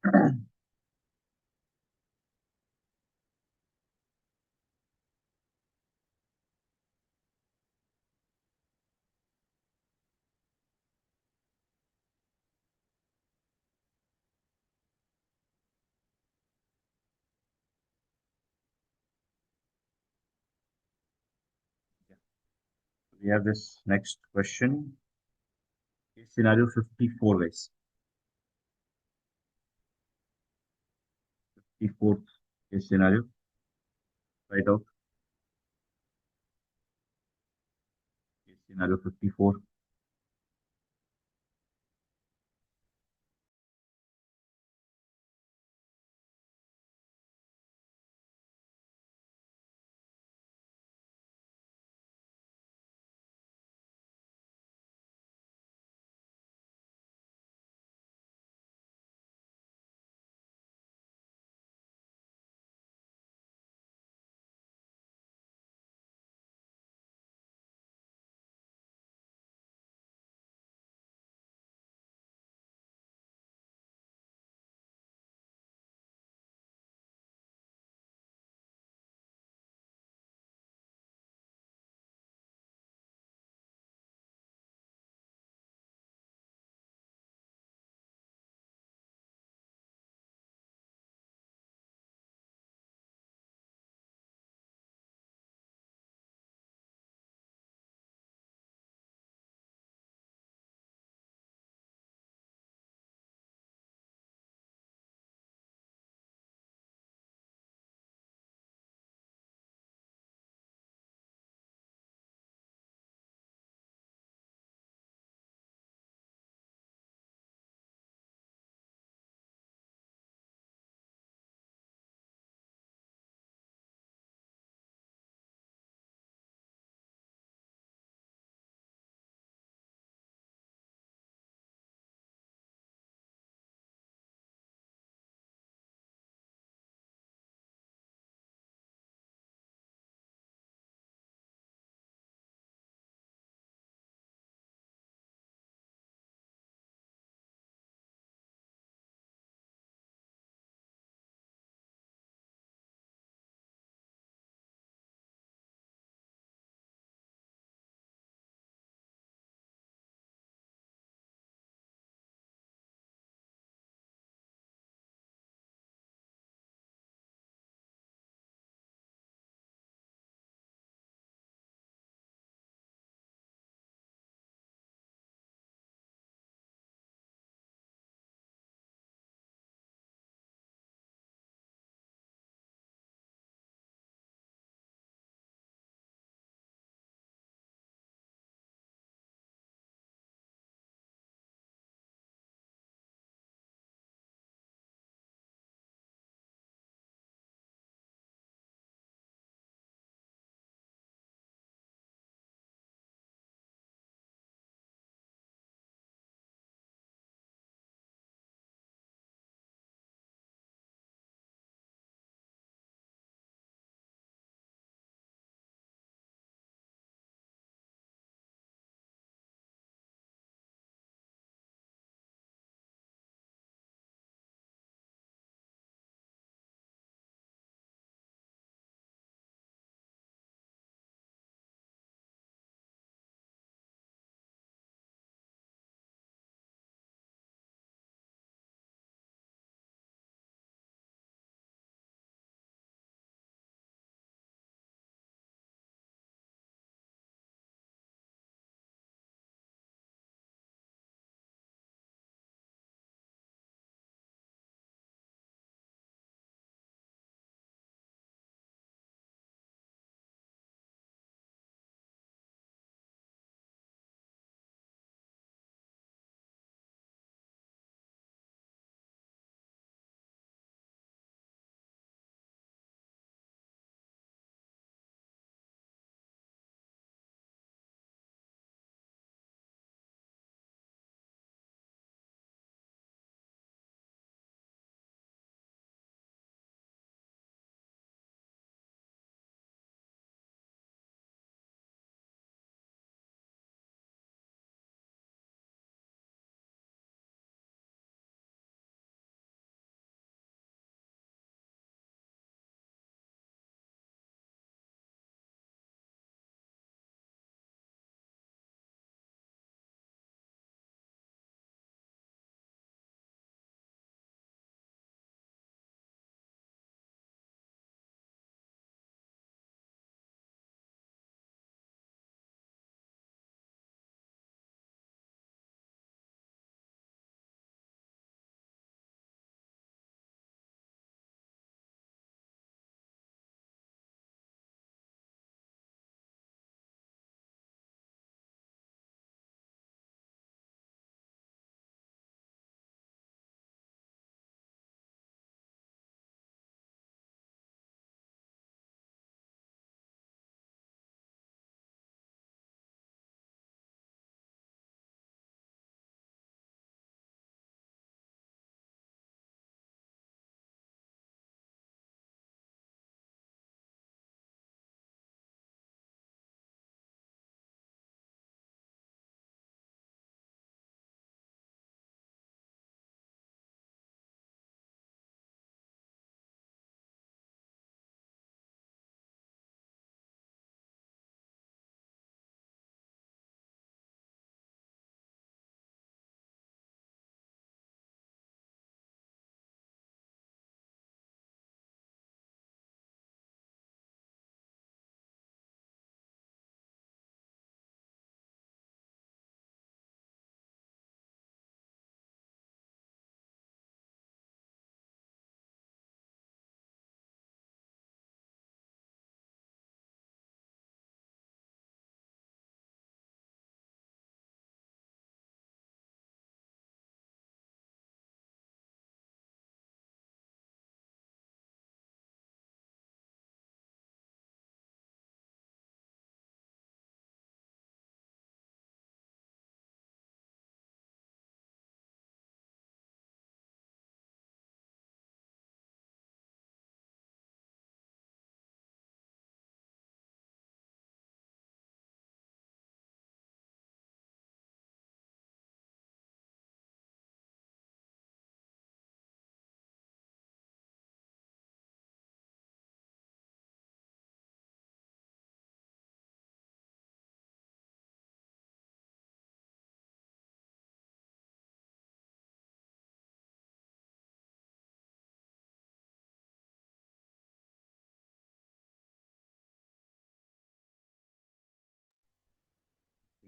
S1: We have this next question. Case scenario 54, guys. 54th case scenario. Write out case scenario 54.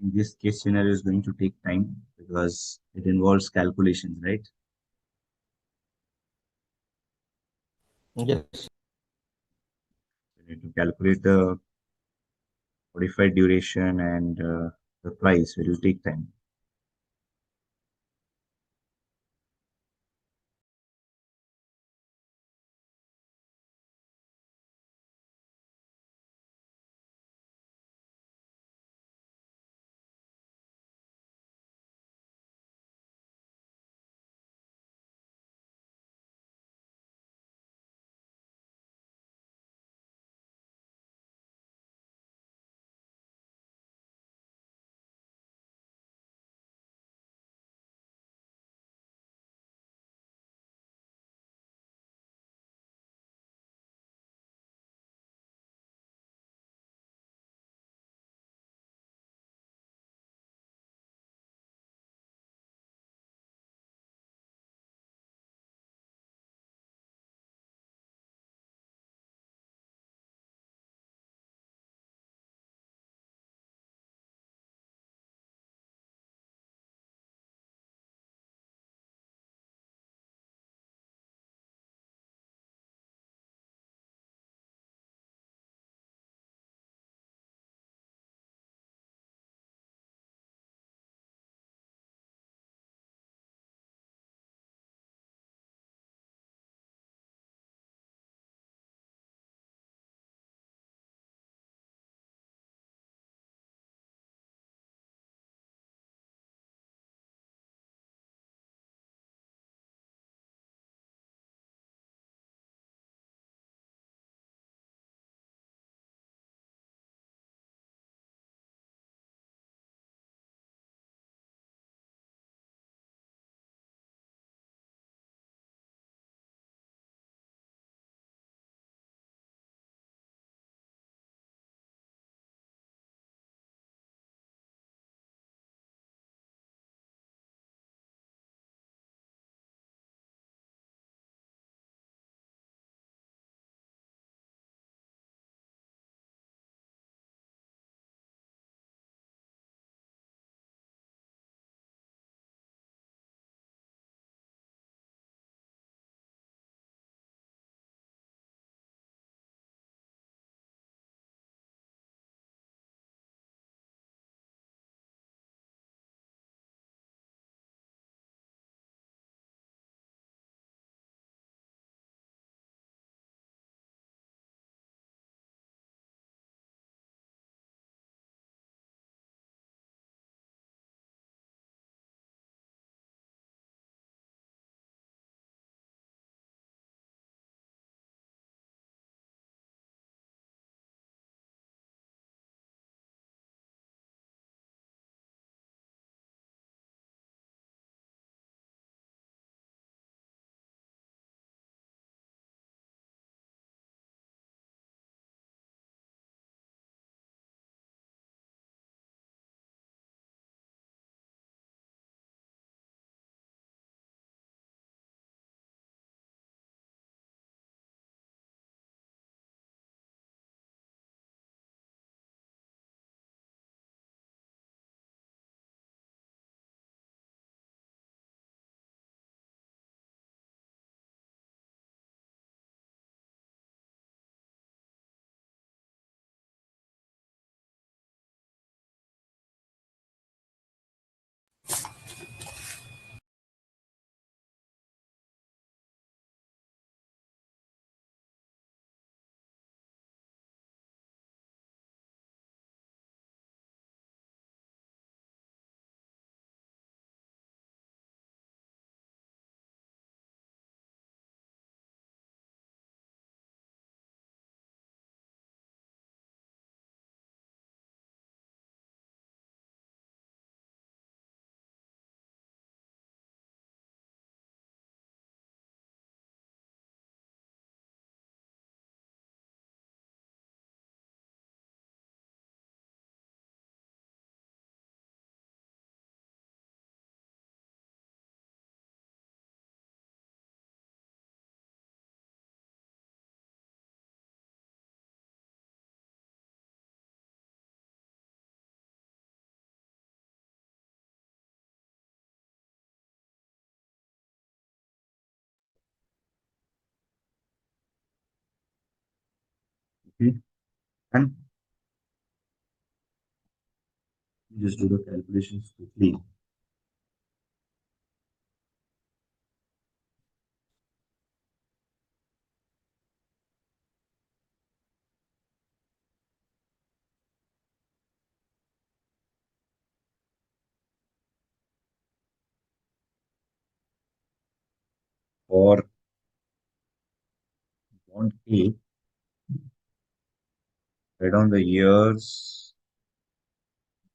S1: in this case scenario is going to take time because it involves calculations, right?
S4: Yes.
S1: You need to calculate the modified duration and the price. It will take time. Okay. And just do the calculations quickly. For bond A, write down the years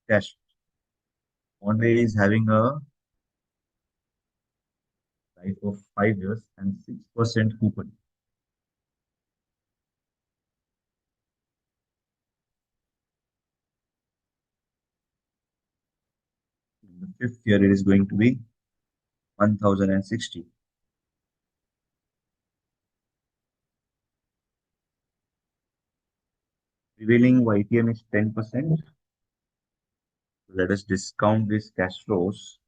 S1: cash. Bond A is having a life of 5 years and 6% coupon. In the fifth year, it is going to be 1060. Prevailing YTM is 10%. Let us discount these cash flows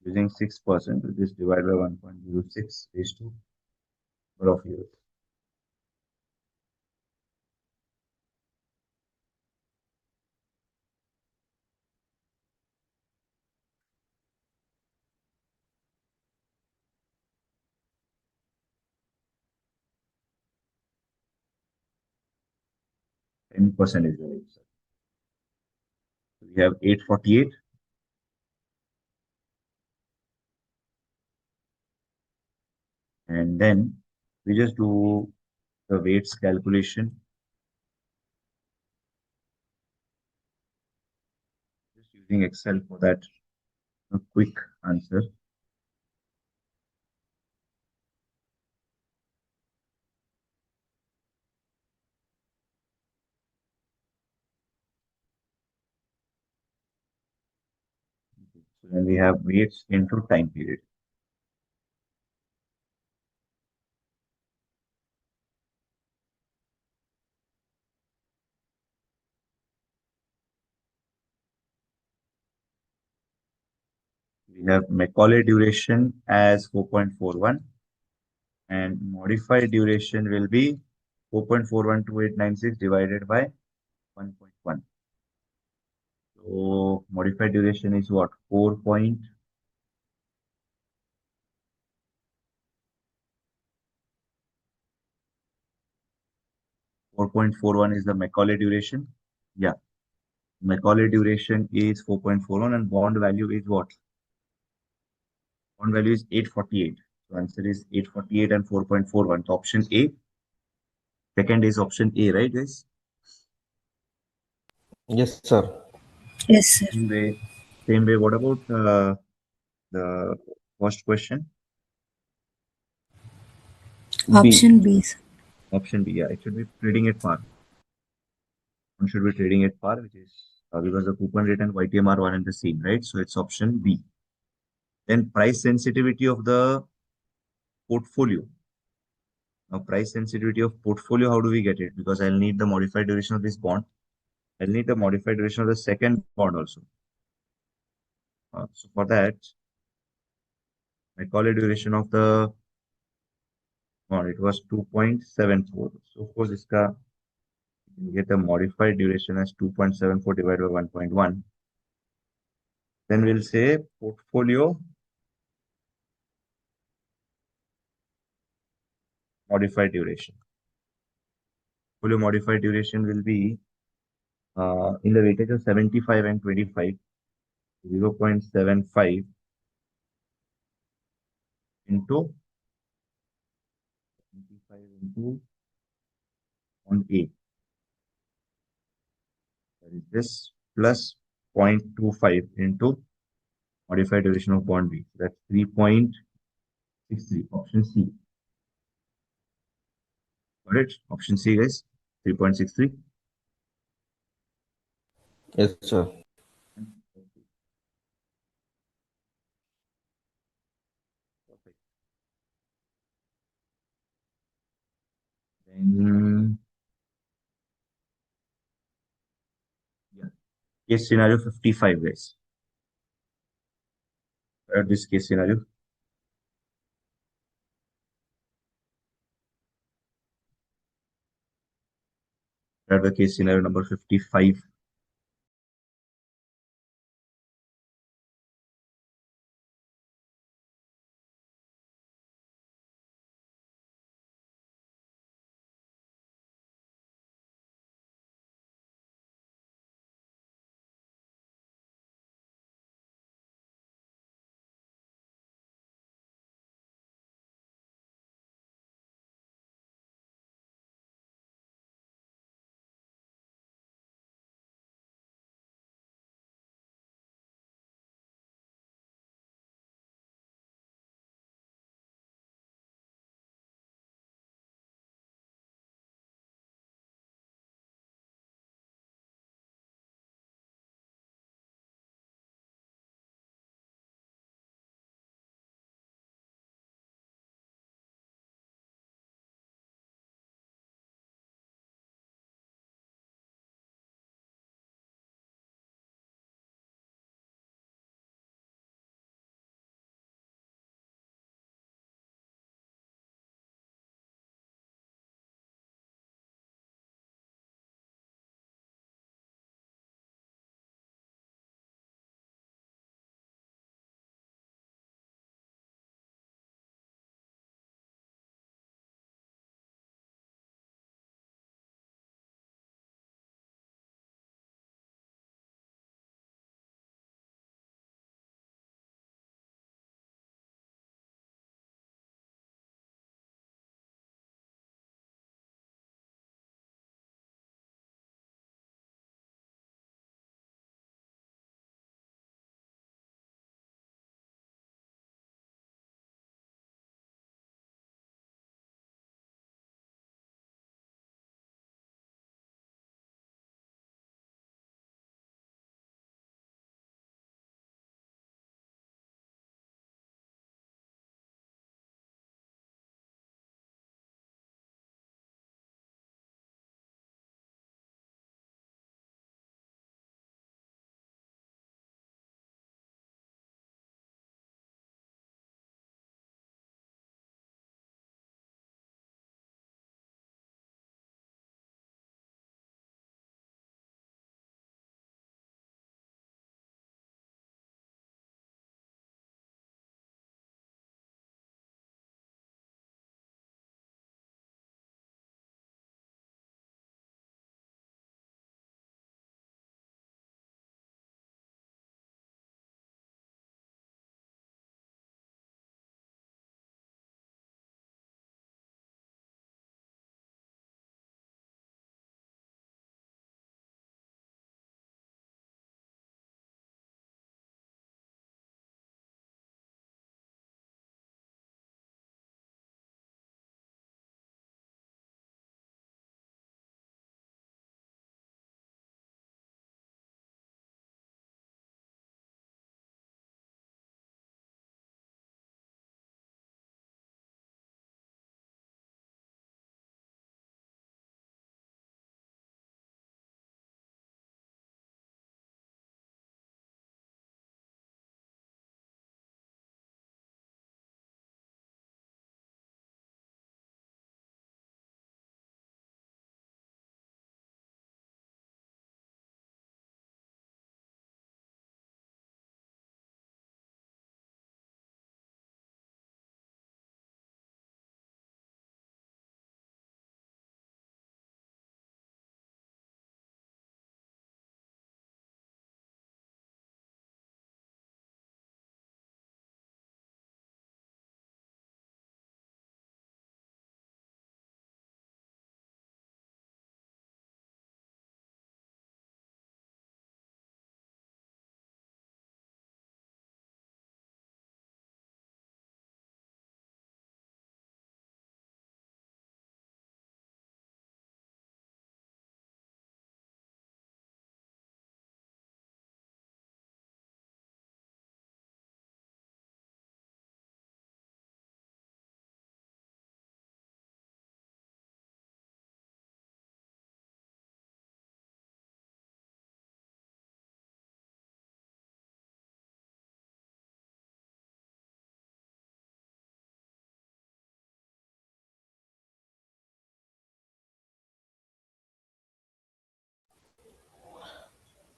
S1: using 6%, which is divided by 1.06 raised to number of years. 10% is the rate. So we have 848. And then we just do the weights calculation. Just using Excel for that a quick answer. So then we have weights into time period. We have Macaulay duration as 4.41 and modified duration will be 4.412896 divided by 1.1. So modified duration is what? 4.41 is the Macaulay duration. Yeah. Macaulay duration is 4.41 and bond value is what? Bond value is 848. So answer is 848 and 4.41. So option A. Second is option A, right, guys?
S4: Yes, sir.
S2: Yes, sir.
S1: Same way. What about the first question?
S2: Option B, sir.
S1: Option B. Yeah, it should be trading at par. One should be trading at par, which is because the coupon rate and YTM are one and the same, right? So it's option B. Then price sensitivity of the portfolio. Now, price sensitivity of portfolio, how do we get it? Because I'll need the modified duration of this bond. I'll need the modified duration of the second bond also. So for that, I call it duration of the bond. It was 2.74. So of course, iska, you get the modified duration as 2.74 divided by 1.1. Then we'll say portfolio modified duration. Portfolio modified duration will be in the weightage of 75 and 25, 0.75 into 25 into on A. That is this plus 0.25 into modified duration of bond B. That's 3.63. Option C. Got it? Option C, guys. 3.63.
S4: Yes, sir.
S1: Perfect. Then, yeah. Case scenario 55, guys. This case scenario. That the case scenario number 55.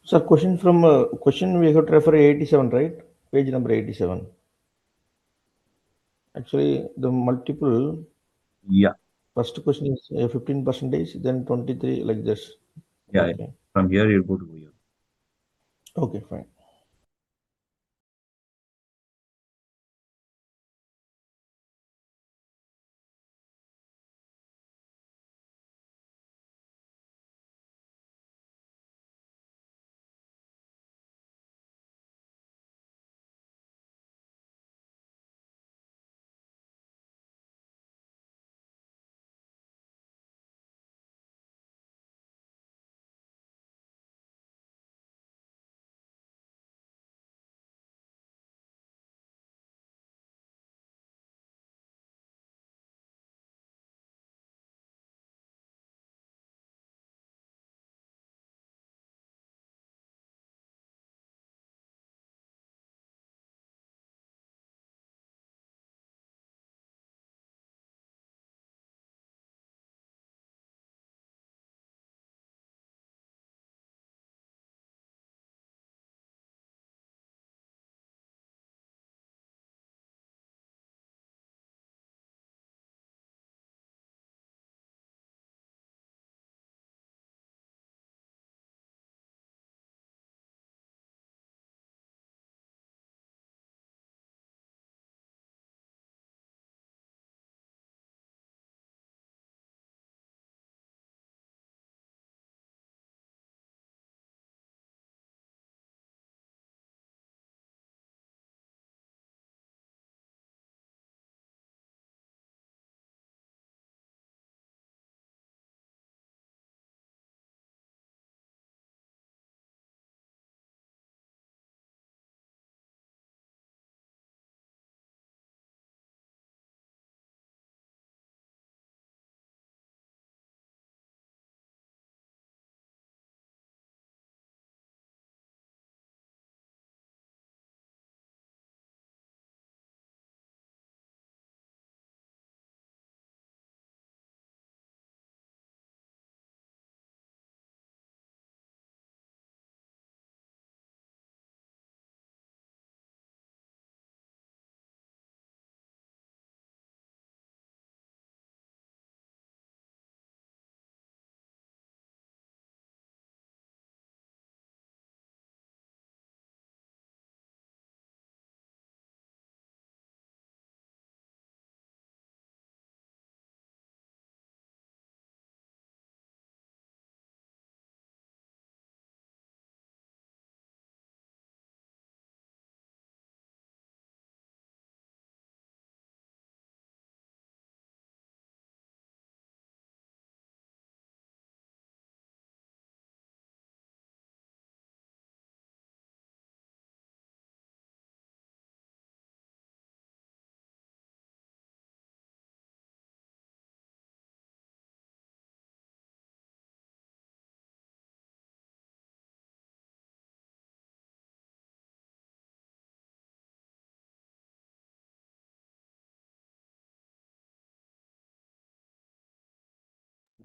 S4: So question we have to refer 87, right? Page number 87. Actually, the multiple
S1: Yeah,
S4: first question is 15 percentage, then 23 like this.
S1: yeah, yeah.
S4: Okay.
S1: From here you go to here.
S4: Okay, fine.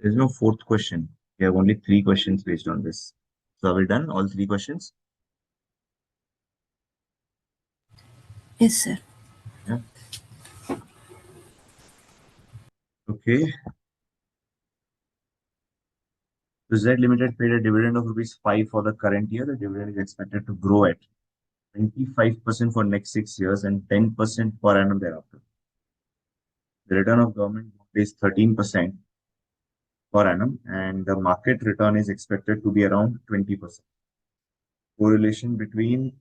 S1: There's no fourth question. We have only three questions based on this. So are we done? All three questions?
S2: Yes, sir.
S1: Yeah. Okay. So Z Limited paid a dividend of rupees 5 for the current year. The dividend is expected to grow at 25% for next 6 years and 10% per annum thereafter. The return of government is 13% per annum, and the market return is expected to be around 20%. Correlation between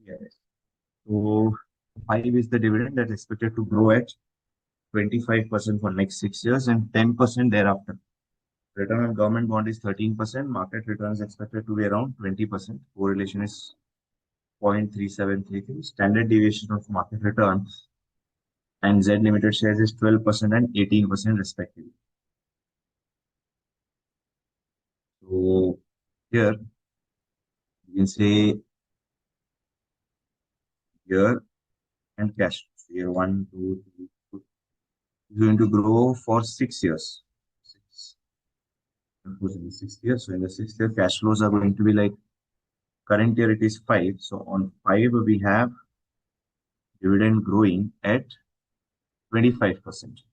S1: Yes. So 5 is the dividend that's expected to grow at 25% for next 6 years and 10% thereafter. Return on government bond is 13%. Market return is expected to be around 20%. Correlation is 0.3733. Standard deviation of market return and Z Limited shares is 12% and 18% respectively. So here you can say year and cash. So year 1, 2, 3, 4 is going to grow for 6 years. Of course, in the 6th year. So in the 6th year, cash flows are going to be like current year it is 5. So on 5 we have dividend growing at 25%.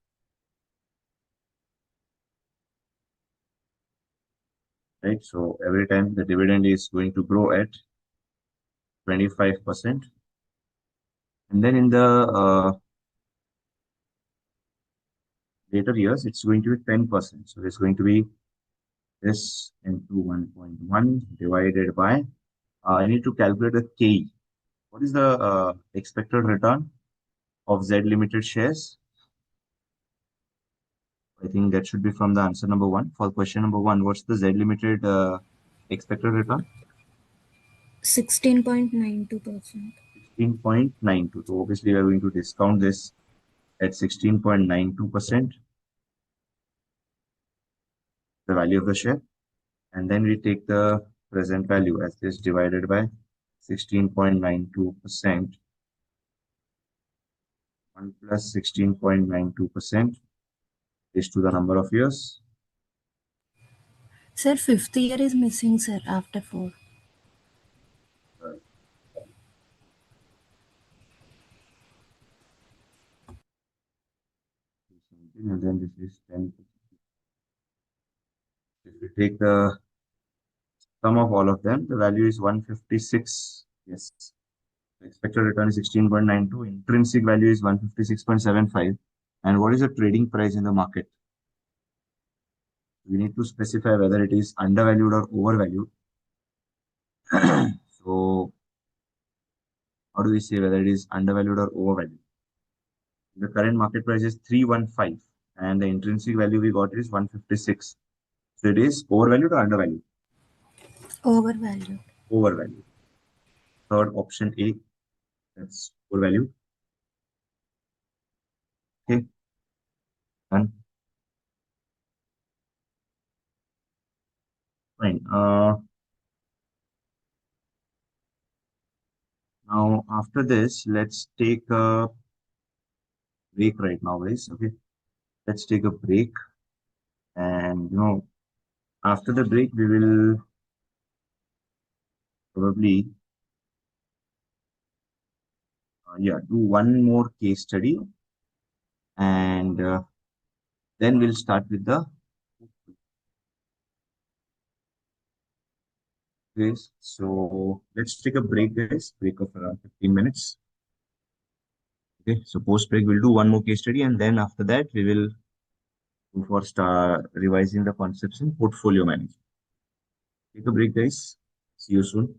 S1: Right? So every time the dividend is going to grow at 25%. And then in the later years, it's going to be 10%. So it's going to be this into 1.1 divided by, I need to calculate the K. What is the expected return of Z Limited shares? I think that should be from the answer number 1. For question number 1, what's the Z Limited expected return?
S2: 16.92%.
S1: 16.92. So obviously we are going to discount this at 16.92%, the value of the share. And then we take the present value as this divided by 16.92%. 1 plus 16.92% is to the number of years.
S2: Sir, fifth year is missing, sir, after 4.
S1: And then this is 10. If we take the sum of all of them, the value is 156. Yes. The expected return is 16.92. Intrinsic value is 156.75. And what is the trading price in the market? We need to specify whether it is undervalued or overvalued. So how do we say whether it is undervalued or overvalued? The current market price is 315 and the intrinsic value we got is 156. So it is overvalued or undervalued?
S2: Overvalued.
S1: Overvalued. Third option A, that's overvalued. Okay. Done. Fine. Now after this, let's take a break right now, guys. Okay. Let's take a break. And after the break, we will probably do one more case study. And then we'll start with the guys. So let's take a break, guys. Break of around 15 minutes. Okay. So post break, we'll do one more case study, and then after that, we will go for start revising the concepts in portfolio management. Take a break, guys. See you soon.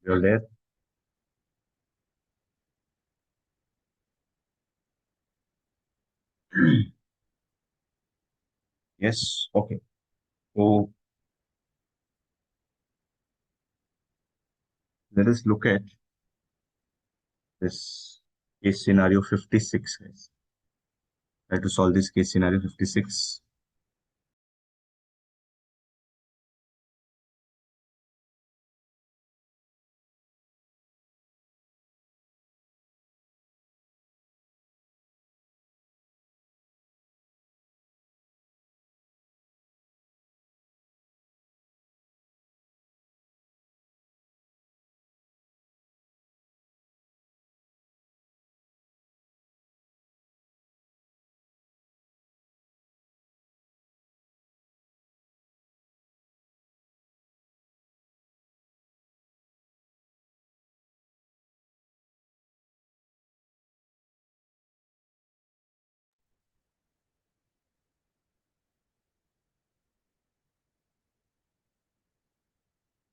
S1: You're there? Yes. Okay. So let us look at this case scenario 56, guys. Try to solve this case scenario 56.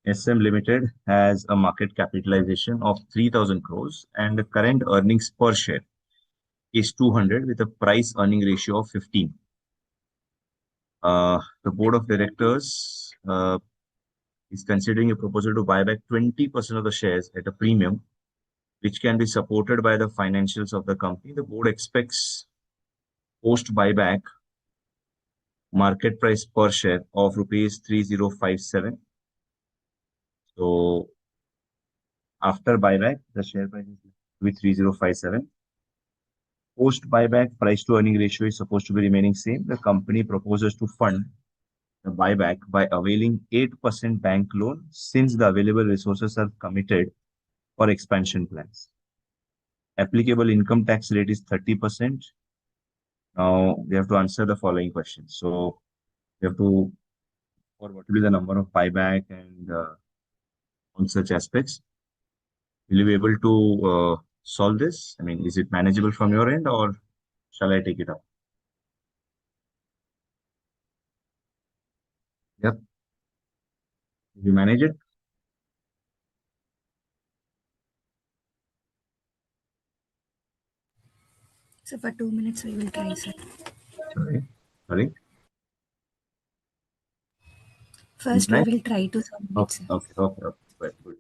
S1: SM Limited has a market capitalization of 3,000 crores and the current earnings per share is 200 with a price earning ratio of 15. The board of directors is considering a proposal to buy back 20% of the shares at a premium, which can be supported by the financials of the company. The board expects post buyback market price per share of rupees 3057. So after buyback, the share price is with 3057. Post buyback price to earning ratio is supposed to be remaining same. The company proposes to fund the buyback by availing 8% bank loan since the available resources are committed for expansion plans. Applicable income tax rate is 30%. Now we have to answer the following questions. So we have to, or what will be the number of buyback and on such aspects. Will you be able to solve this? I mean, is it manageable from your end or shall I take it up? Yep. You manage it?
S2: So for 2 minutes, we will try, sir.
S1: Sorry. Sorry.
S2: First, we will try to submit,
S1: Okay.
S2: sir.
S1: Okay. Okay. Okay. Good.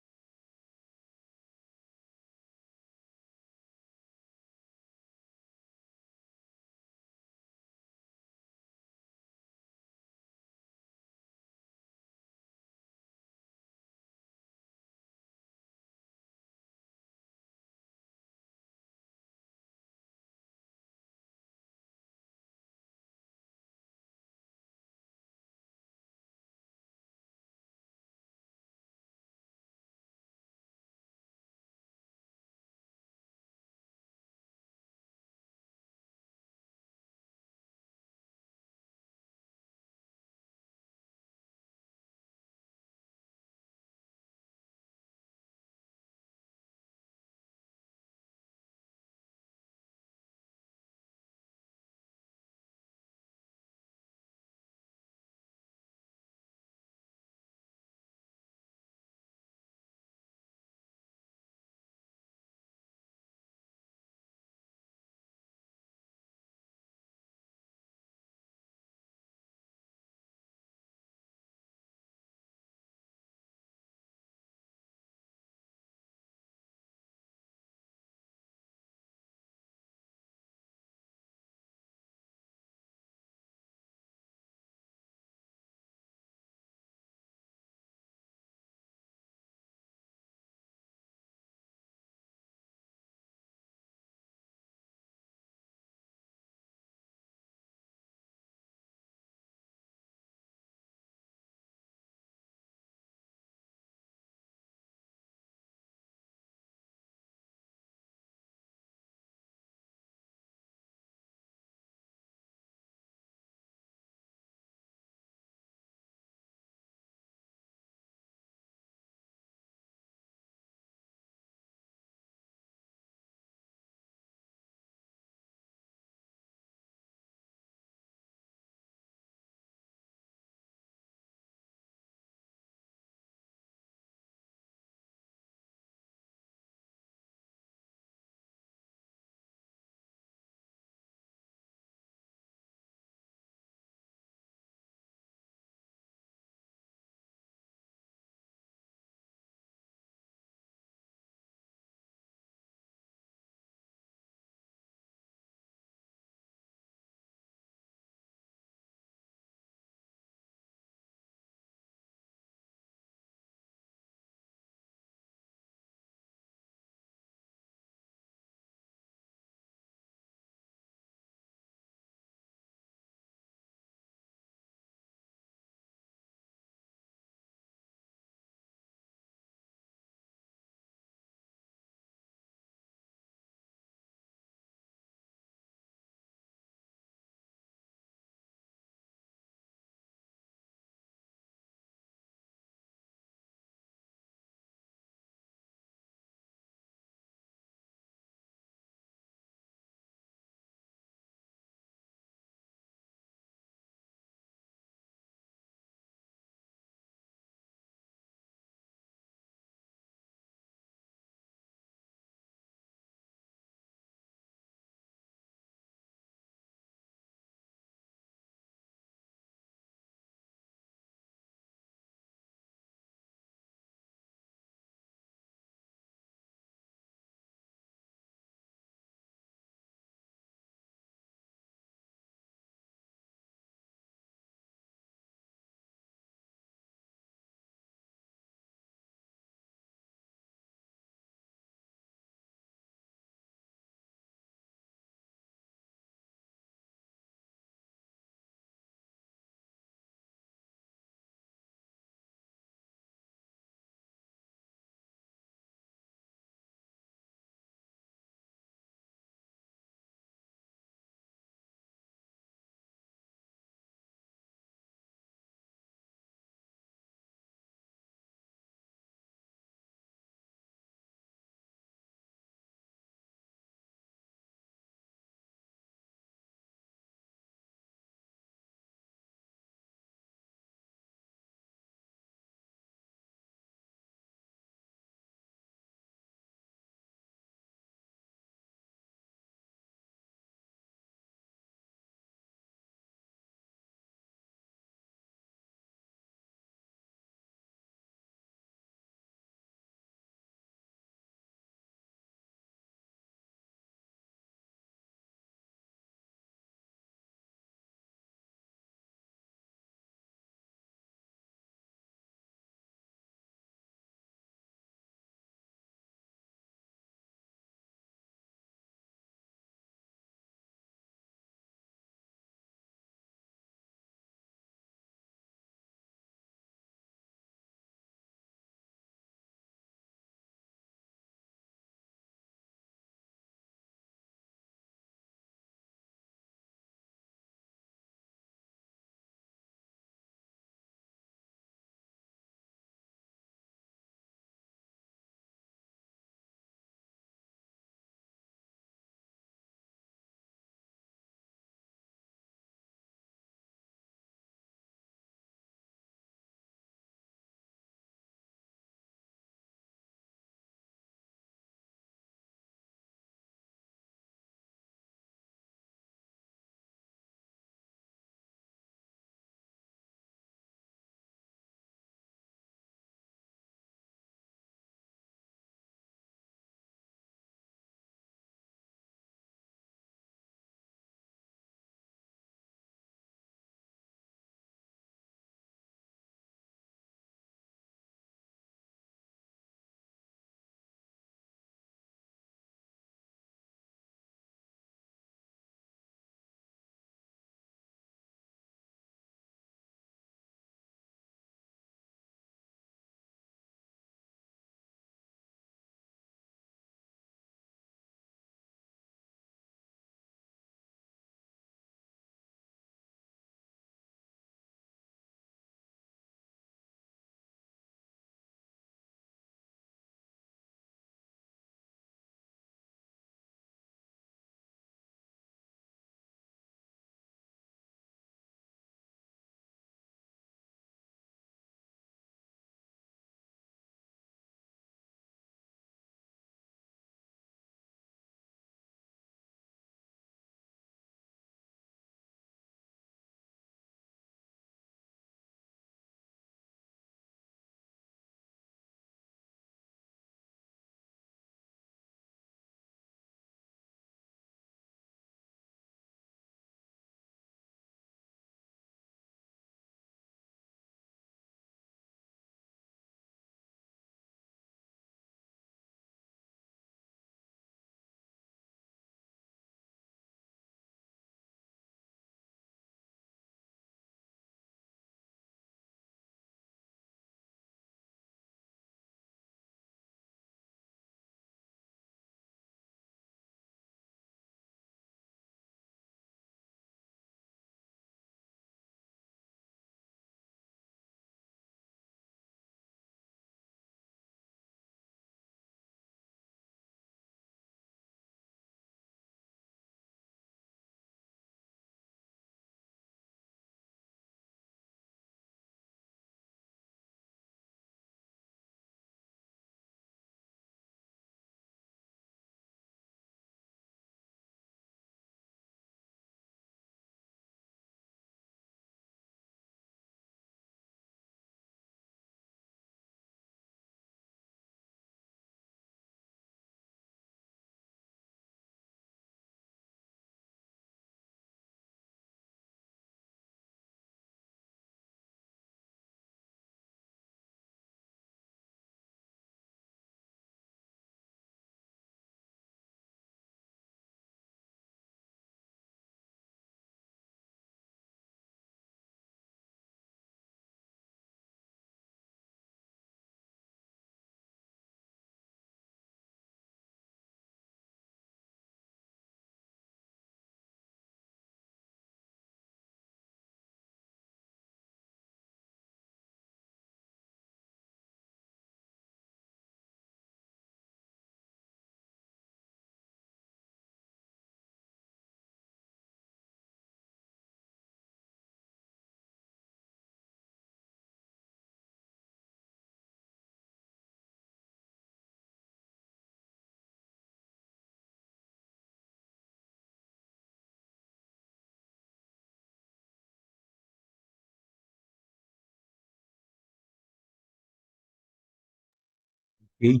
S1: Okay,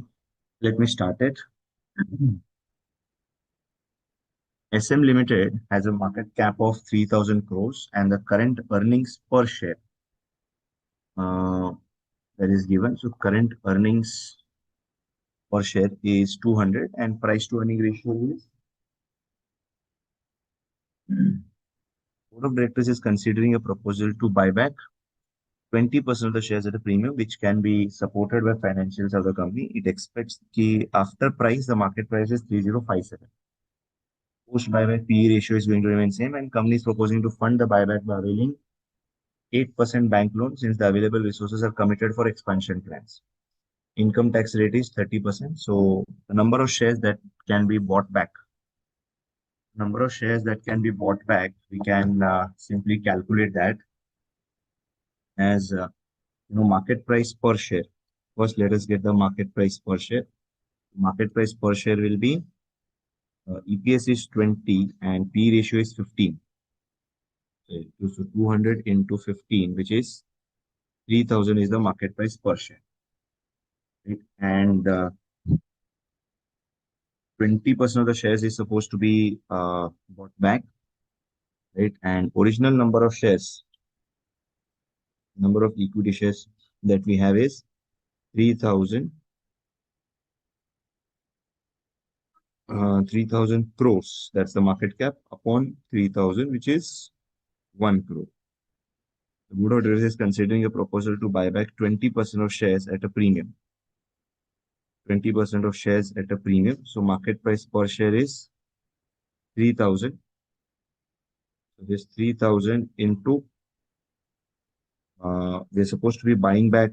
S1: let me start it. SM Limited has a market cap of 3,000 crores and the current earnings per share uh, that is given. So current earnings per share is 200 and price to earning ratio is Board of Directors is considering a proposal to buy back 20% of the shares at a premium, which can be supported by financials of the company. It expects that after price, the market price is 3057. Post buyback PE ratio is going to remain same, and company is proposing to fund the buyback by availing 8% bank loan since the available resources are committed for expansion plans. Income tax rate is 30%. So the number of shares that can be bought back, we can simply calculate that as market price per share. First, let us get the market price per share. Market price per share will be EPS is 20 and P ratio is 15. So 200 into 15, which is 3,000 is the market price per share. Right? And 20% of the shares is supposed to be bought back. Right? And original number of shares, number of equity shares that we have is 3,000. 3,000 crores. That's the market cap upon 3,000, which is 1 crore. The Board of Directors is considering a proposal to buy back 20% of shares at a premium. 20% of shares at a premium. So market price per share is 3,000. So this 3,000 into they're supposed to be buying back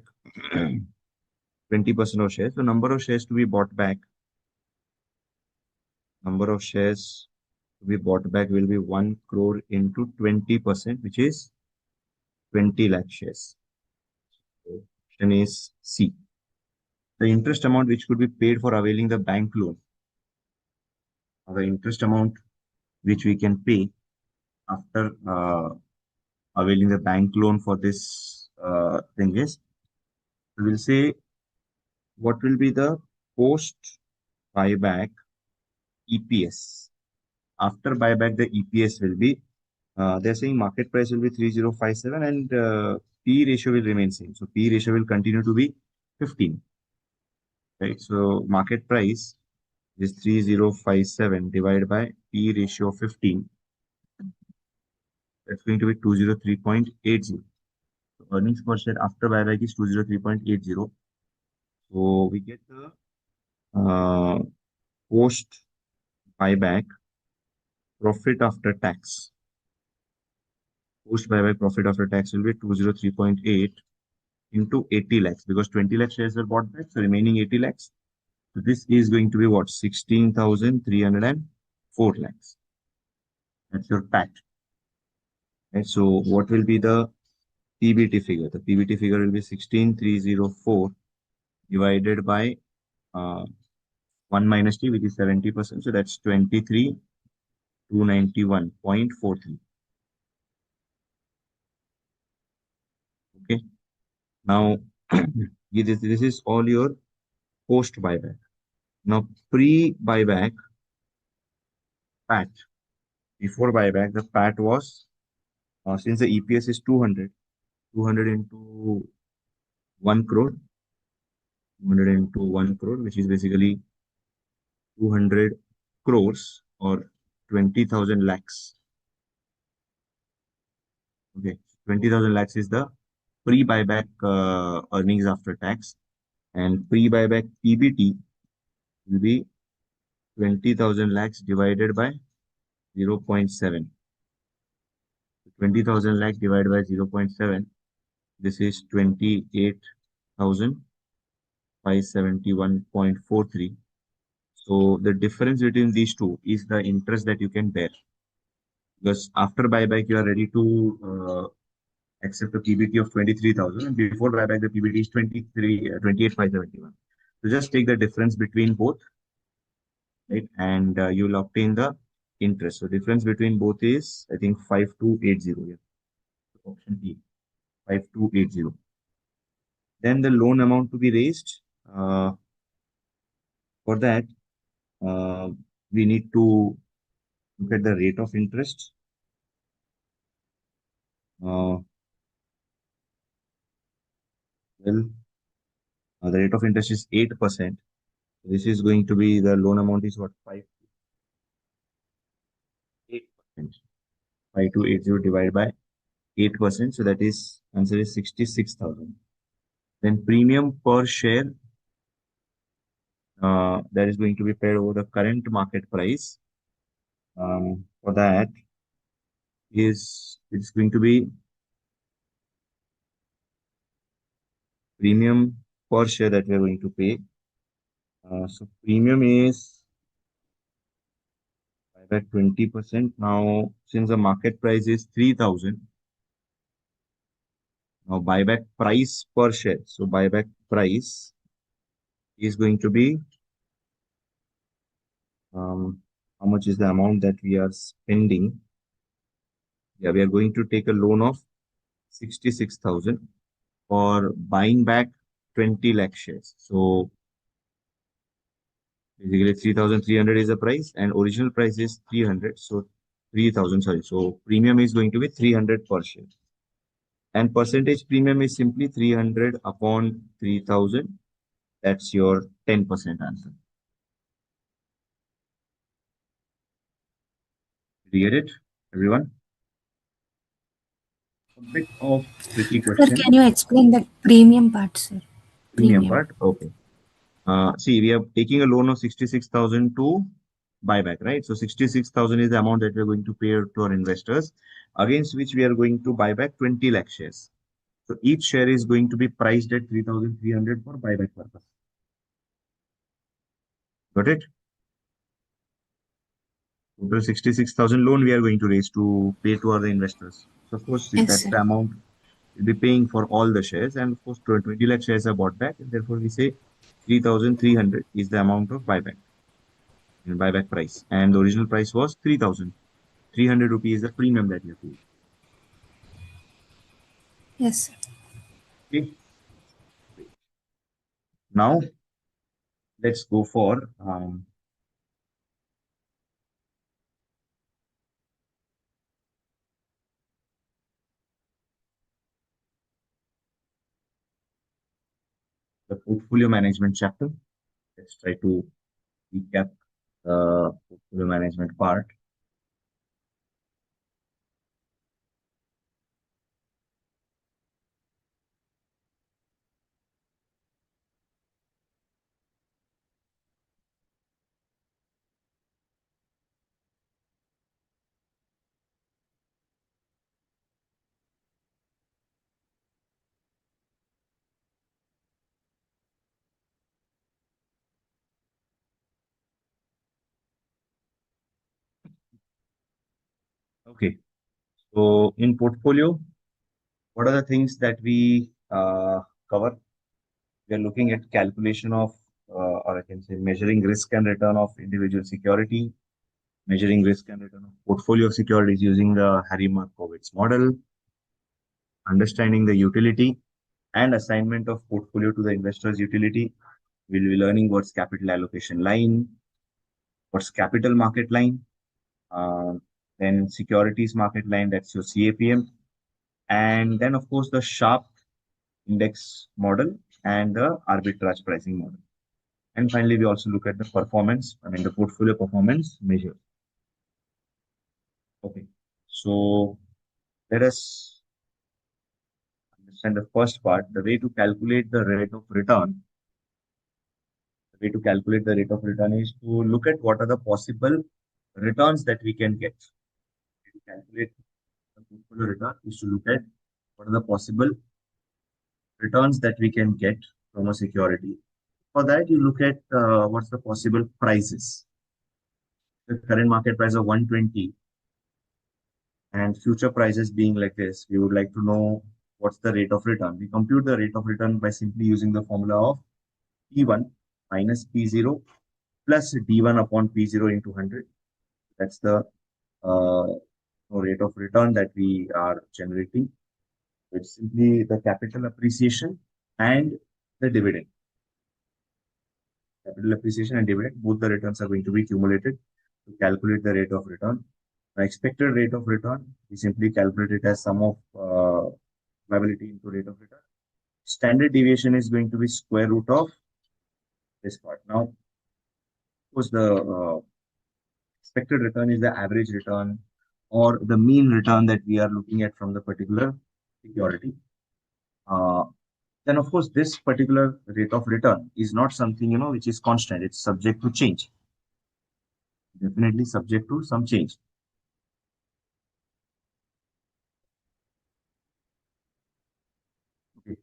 S1: 20% of shares. So number of shares to be bought back. Number of shares to be bought back will be 1 crore into 20%, which is 20 lakh shares. So option is C. The interest amount which could be paid for availing the bank loan, or the interest amount which we can pay after availing the bank loan for this thing is, we will say what will be the post buyback EPS. After buyback, the EPS will be, they're saying market price will be 3057 and P ratio will remain same. So P ratio will continue to be 15. Right. So market price is 3057 divided by P ratio of 15. That's going to be 203.80. So earnings per share after buyback is 203.80. So we get the post buyback profit after tax. Post buyback profit after tax will be 203.8 into 80 lakhs because 20 lakh shares were bought back. So remaining 80 lakhs. So this is going to be what? 16,304 lakhs. That's your PAT. Right. So what will be the PBT figure? The PBT figure will be 16,304 divided by 1 minus T, which is 70%. So that's 23,291.43. Okay. Now, this is all your post buyback. Now, pre buyback PAT. Before buyback, the PAT was, since the EPS is 200 into 1 crore, 200 into 1 crore, which is basically 200 crores or 20,000 lakhs. Okay, 20,000 lakhs is the pre-buyback earnings after tax, and pre-buyback PBT will be 20,000 lakhs divided by 0.7. 20,000 lakhs divided by 0.7. This is 28,571.43. So the difference between these two is the interest that you can bear. Because after buyback, you are ready to accept a PBT of 23,000, and before buyback, the PBT is 28,571. So just take the difference between both, right? And you will obtain the interest. So difference between both is, I think, 5280. Yeah. Option E, 5280. Then the loan amount to be raised. for that, we need to look at the rate of interest. The rate of interest is 8%. This is going to be the loan amount is what? 8%. 5280 divided by 8%. So that is answer is 66,000. Then premium per share that is going to be paid over the current market price. For that is it's going to be premium per share that we are going to pay. So premium is at 20%. Now, since the market price is 3,000, now buyback price per share. So buyback price is going to be how much is the amount that we are spending? Yeah, we are going to take a loan of 66,000 for buying back 20 lakh shares. So basically 3,300 is the price and original price is 300. So 3,000, sorry. So premium is going to be 300 per share. And percentage premium is simply 300 upon 3,000. That's your 10% answer. Did you get it, everyone? A bit of tricky
S2: Sir,
S1: question.
S2: can you explain that premium part, sir?
S1: Premium part, okay. See, we are taking a loan of 66,000 to buyback, right? So 66,000 is the amount that we are going to pay to our investors, against which we are going to buy back 20 lakh shares. So each share is going to be priced at 3,300 for buyback purpose. Got it? Total 66,000 loan we are going to raise to pay to our investors. So of course,
S2: Yes,
S1: that's
S2: sir.
S1: the amount we'll be paying for all the shares. And of course, 20 lakh shares are bought back. And therefore, we say 3,300 is the amount of buyback and buyback price. And the original price was 3,000. 300 rupees is the premium that you pay.
S2: Yes, sir.
S1: Okay. Now, let's go for the portfolio management chapter. Let's try to recap the portfolio management part. Okay. So in portfolio, what are the things that we cover? We are looking at calculation of, or I can say measuring risk and return of individual security, measuring risk and return of portfolio of securities using the Harry Markowitz model, understanding the utility and assignment of portfolio to the investor's utility. We'll be learning what's capital allocation line, what's capital market line, uh, then securities market line, that's your CAPM, and then of course the Sharp index model and the arbitrage pricing model. And finally, we also look at the performance, the portfolio performance measure. Okay, so let us understand the first part, the way to calculate the rate of return. The way to calculate the rate of return is to look at what are the possible returns that we can get. To calculate the portfolio return is to look at what are the possible returns that we can get from a security. For that, you look at what's the possible prices. The current market price of 120 and future prices being like this, we would like to know what's the rate of return. We compute the rate of return by simply using the formula of P1 minus P0 plus D1 upon P0 into 100. That's the rate of return that we are generating. It's simply the capital appreciation and the dividend. capital appreciation and dividend, both the returns are going to be accumulated to calculate the rate of return. The expected rate of return, we simply calculate it as sum of probability into rate of return. Standard deviation is going to be square root of this part. Now, of course, the expected return is the average return or the mean return that we are looking at from the particular security. Then of course this particular rate of return is not something which is constant. It's subject to change. Definitely subject to some change. Okay.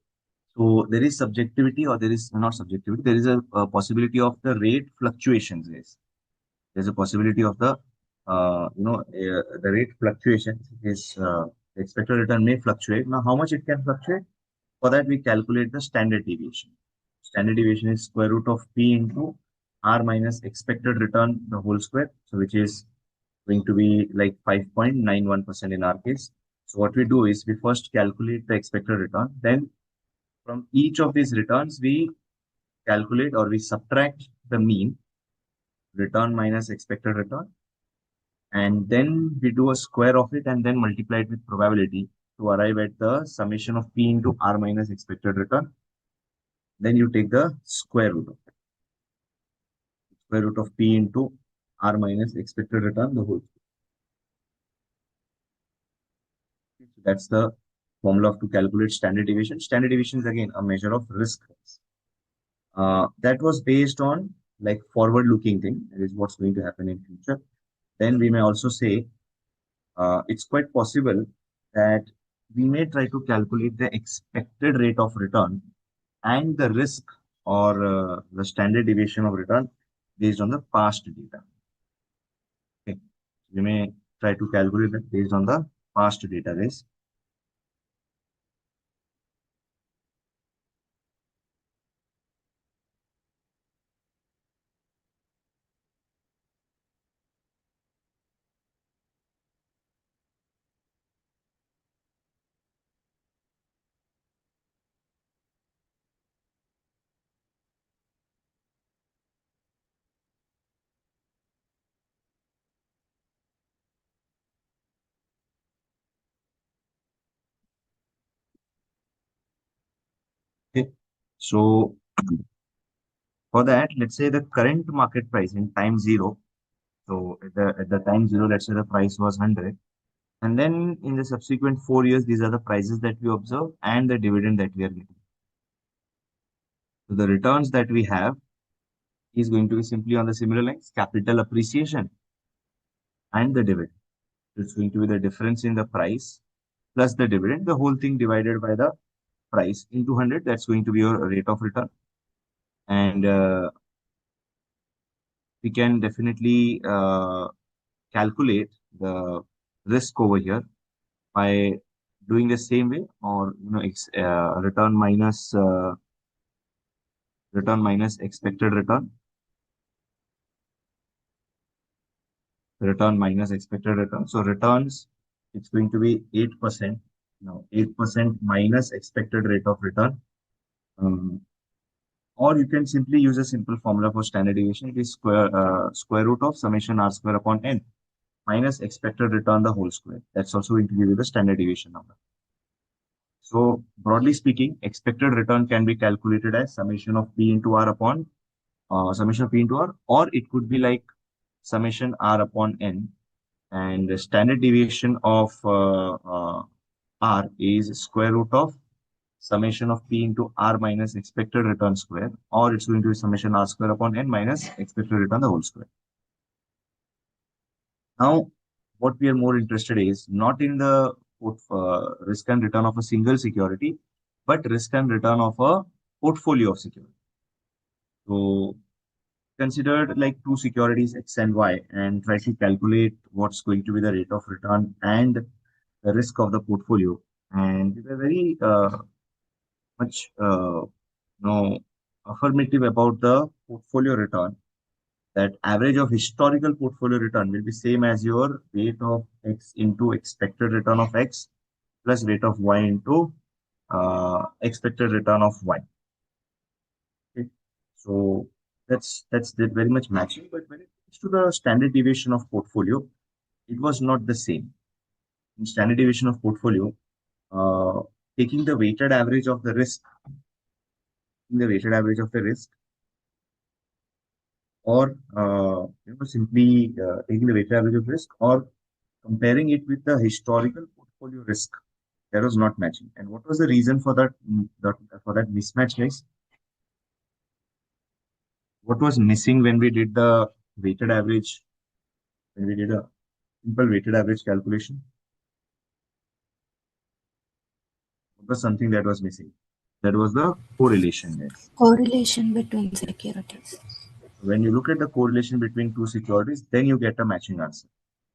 S1: So there is subjectivity, or there is not subjectivity. There is a possibility of the rate fluctuations. Yes, there's a possibility of the rate fluctuations. Is the expected return may fluctuate. Now, how much it can fluctuate? For that, we calculate the standard deviation. Standard deviation is square root of P into R minus expected return, the whole square. So which is going to be like 5.91% in our case. So what we do is we first calculate the expected return. Then from each of these returns, we calculate or we subtract the mean, return minus expected return. And then we do a square of it and then multiply it with probability to arrive at the summation of P into R minus expected return. Then you take the square root of it. Square root of P into R minus expected return, the whole. So that's the formula to calculate standard deviation. Standard deviation is again a measure of risk. That was based on like forward-looking thing. That is what's going to happen in future. Then we may also say it's quite possible that we may try to calculate the expected rate of return and the risk or the standard deviation of return based on the past data. Okay. We may try to calculate that based on the past database. Okay. So for that, let's say the current market price in time zero. So at the time zero, let's say the price was 100. And then in the subsequent 4 years, these are the prices that we observe and the dividend that we are getting. So the returns that we have is going to be simply on the similar lines, capital appreciation and the dividend. So it's going to be the difference in the price plus the dividend, the whole thing divided by the price into 100. That's going to be your rate of return. And we can definitely calculate the risk over here by doing the same way, or return minus expected return, minus expected return. So returns, it's going to be 8%. Now 8% minus expected rate of return. Or you can simply use a simple formula for standard deviation. It is square root of summation R square upon N minus expected return the whole square. That's also going to give you the standard deviation number. So broadly speaking, expected return can be calculated as summation of P into R upon summation of P into R, or it could be like summation R upon N, and the standard deviation of R is square root of summation of P into R minus expected return square, or it's going to be summation R square upon N minus expected return the whole square. Now, what we are more interested is not in the risk and return of a single security, but risk and return of a portfolio of security. So considered like two securities X and Y and try to calculate what's going to be the rate of return and the risk of the portfolio. And we were very much affirmative about the portfolio return. That average of historical portfolio return will be same as your rate of X into expected return of X plus rate of Y into expected return of Y. Okay. So that's very much matching. But when it comes to the standard deviation of portfolio, it was not the same. In standard deviation of portfolio, uh, taking the weighted average of the risk, taking the weighted average of the risk, or simply taking the weighted average of risk, or comparing it with the historical portfolio risk, that was not matching. And what was the reason for that? For that mismatch, guys? What was missing when we did the weighted average? When we did a simple weighted average calculation, what was something that was missing? That was the correlation, guys.
S2: Correlation between securities.
S1: When you look at the correlation between two securities, then you get a matching answer.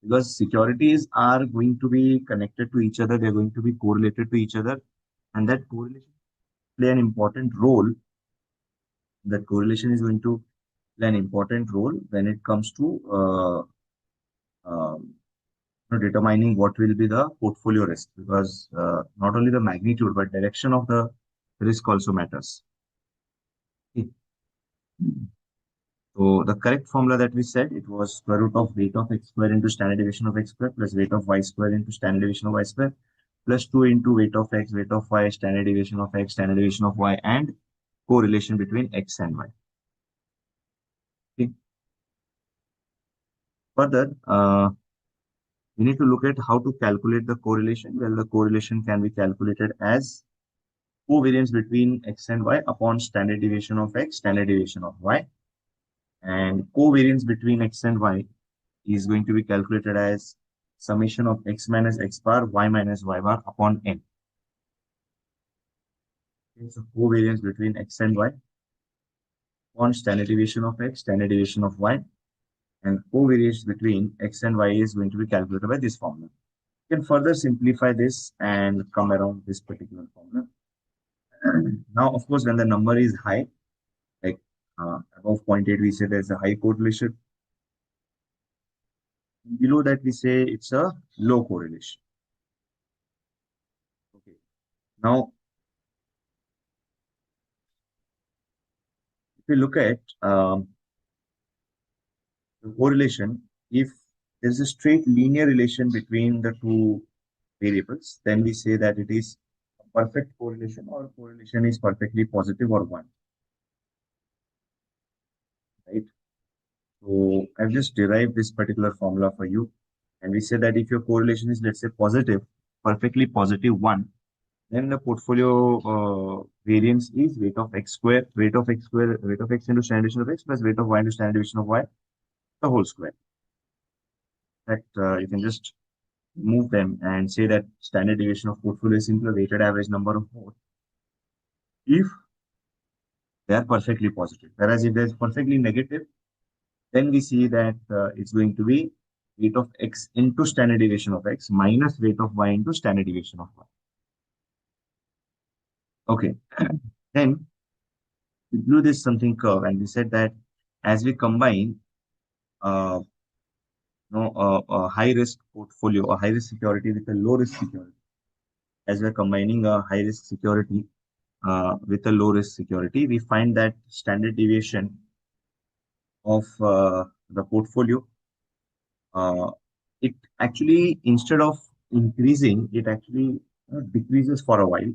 S1: Because securities are going to be connected to each other, they're going to be correlated to each other, and that correlation play an important role. That correlation is going to play an important role when it comes to um, determining what will be the portfolio risk, because not only the magnitude but direction of the risk also matters. Okay. So the correct formula that we said, it was square root of weight of x square into standard deviation of x square plus weight of y square into standard deviation of y square plus 2 into weight of x, weight of y, standard deviation of x, standard deviation of y, and correlation between x and y. Okay. Further, we need to look at how to calculate the correlation. Well, the correlation can be calculated as covariance between x and y upon standard deviation of x, standard deviation of y. And covariance between x and y is going to be calculated as summation of x minus x bar, y minus y bar upon n. Okay, so covariance between x and y upon standard deviation of x, standard deviation of y, and covariance between x and y is going to be calculated by this formula. You can further simplify this and come around this particular formula. Now, of course, when the number is high, like above 0.8, we say there's a high correlation. Below that, we say it's a low correlation. Okay. Now, if we look at the correlation, if there's a straight linear relation between the two variables, then we say that it is a perfect correlation, or correlation is perfectly positive or 1. Right? So I've just derived this particular formula for you. And we say that if your correlation is, let's say, positive, perfectly positive 1, then the portfolio variance is weight of x square, weight of x square, weight of x into standard deviation of x plus weight of y into standard deviation of y, the whole square. That you can just move them and say that standard deviation of portfolio is simply a weighted average number of both if they are perfectly positive. Whereas if there's perfectly negative, then we see that it's going to be weight of x into standard deviation of x minus weight of y into standard deviation of y. Okay. Then we drew this something curve, and we said that as we combine a high risk portfolio, a high risk security with a low risk security, as we're combining a high risk security with a low risk security, we find that standard deviation of the portfolio, it actually, instead of increasing, it actually decreases for a while.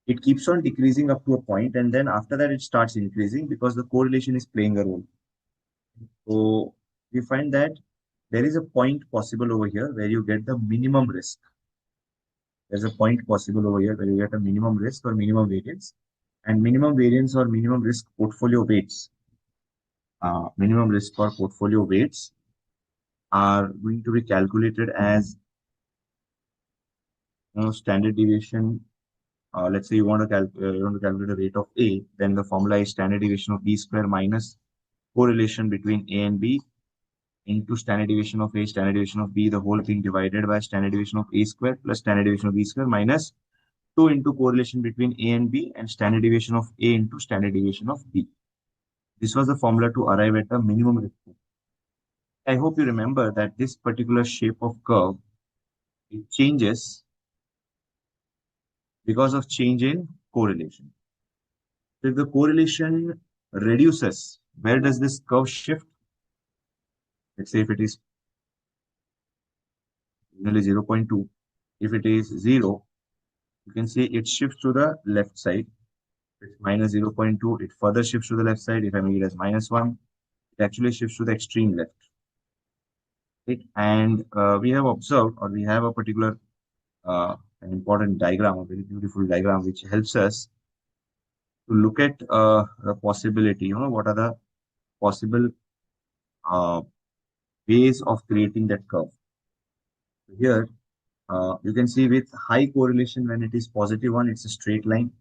S1: It keeps on decreasing up to a point, and then after that, it starts increasing because the correlation is playing a role. So we find that there is a point possible over here where you get the minimum risk. There's a point possible over here where you get a minimum risk or minimum variance, and minimum variance or minimum risk portfolio weights. Minimum risk or portfolio weights are going to be calculated as standard deviation. Let's say you want to calculate the rate of A, then the formula is standard deviation of B square minus correlation between A and B into standard deviation of A, standard deviation of B, the whole thing divided by standard deviation of A square plus standard deviation of B square minus 2 into correlation between A and B and standard deviation of A into standard deviation of B. This was the formula to arrive at the minimum risk. I hope you remember that this particular shape of curve, it changes because of change in correlation. So if the correlation reduces, where does this curve shift? Let's say if it is nearly 0.2, if it is 0, you can see it shifts to the left side. If it's minus 0.2, it further shifts to the left side. If I make it as -1, it actually shifts to the extreme left. Right? And we have observed, or we have a particular an important diagram, a very beautiful diagram, which helps us to look at the possibility, what are the possible uh, ways of creating that curve. So here, you can see with high correlation, when it is positive one, it's a straight line.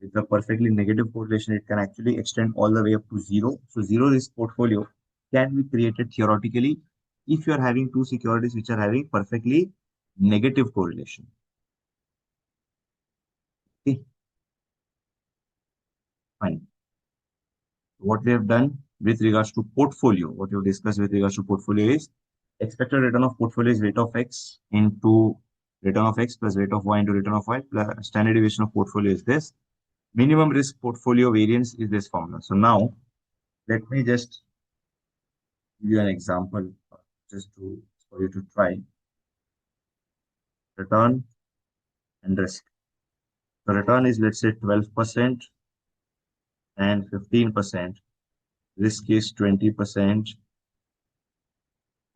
S1: With the perfectly negative correlation, it can actually extend all the way up to 0. So zero risk portfolio can be created theoretically if you are having two securities which are having perfectly negative correlation. Okay, fine. What we have done with regards to portfolio, what we have discussed with regards to portfolio is expected return of portfolio is rate of x into return of x plus rate of y into return of y plus standard deviation of portfolio is this. Minimum risk portfolio variance is this formula. So now let me just give you an example just for you to try. Return and risk. The return is, let's say, 12% and 15%. Risk is 20%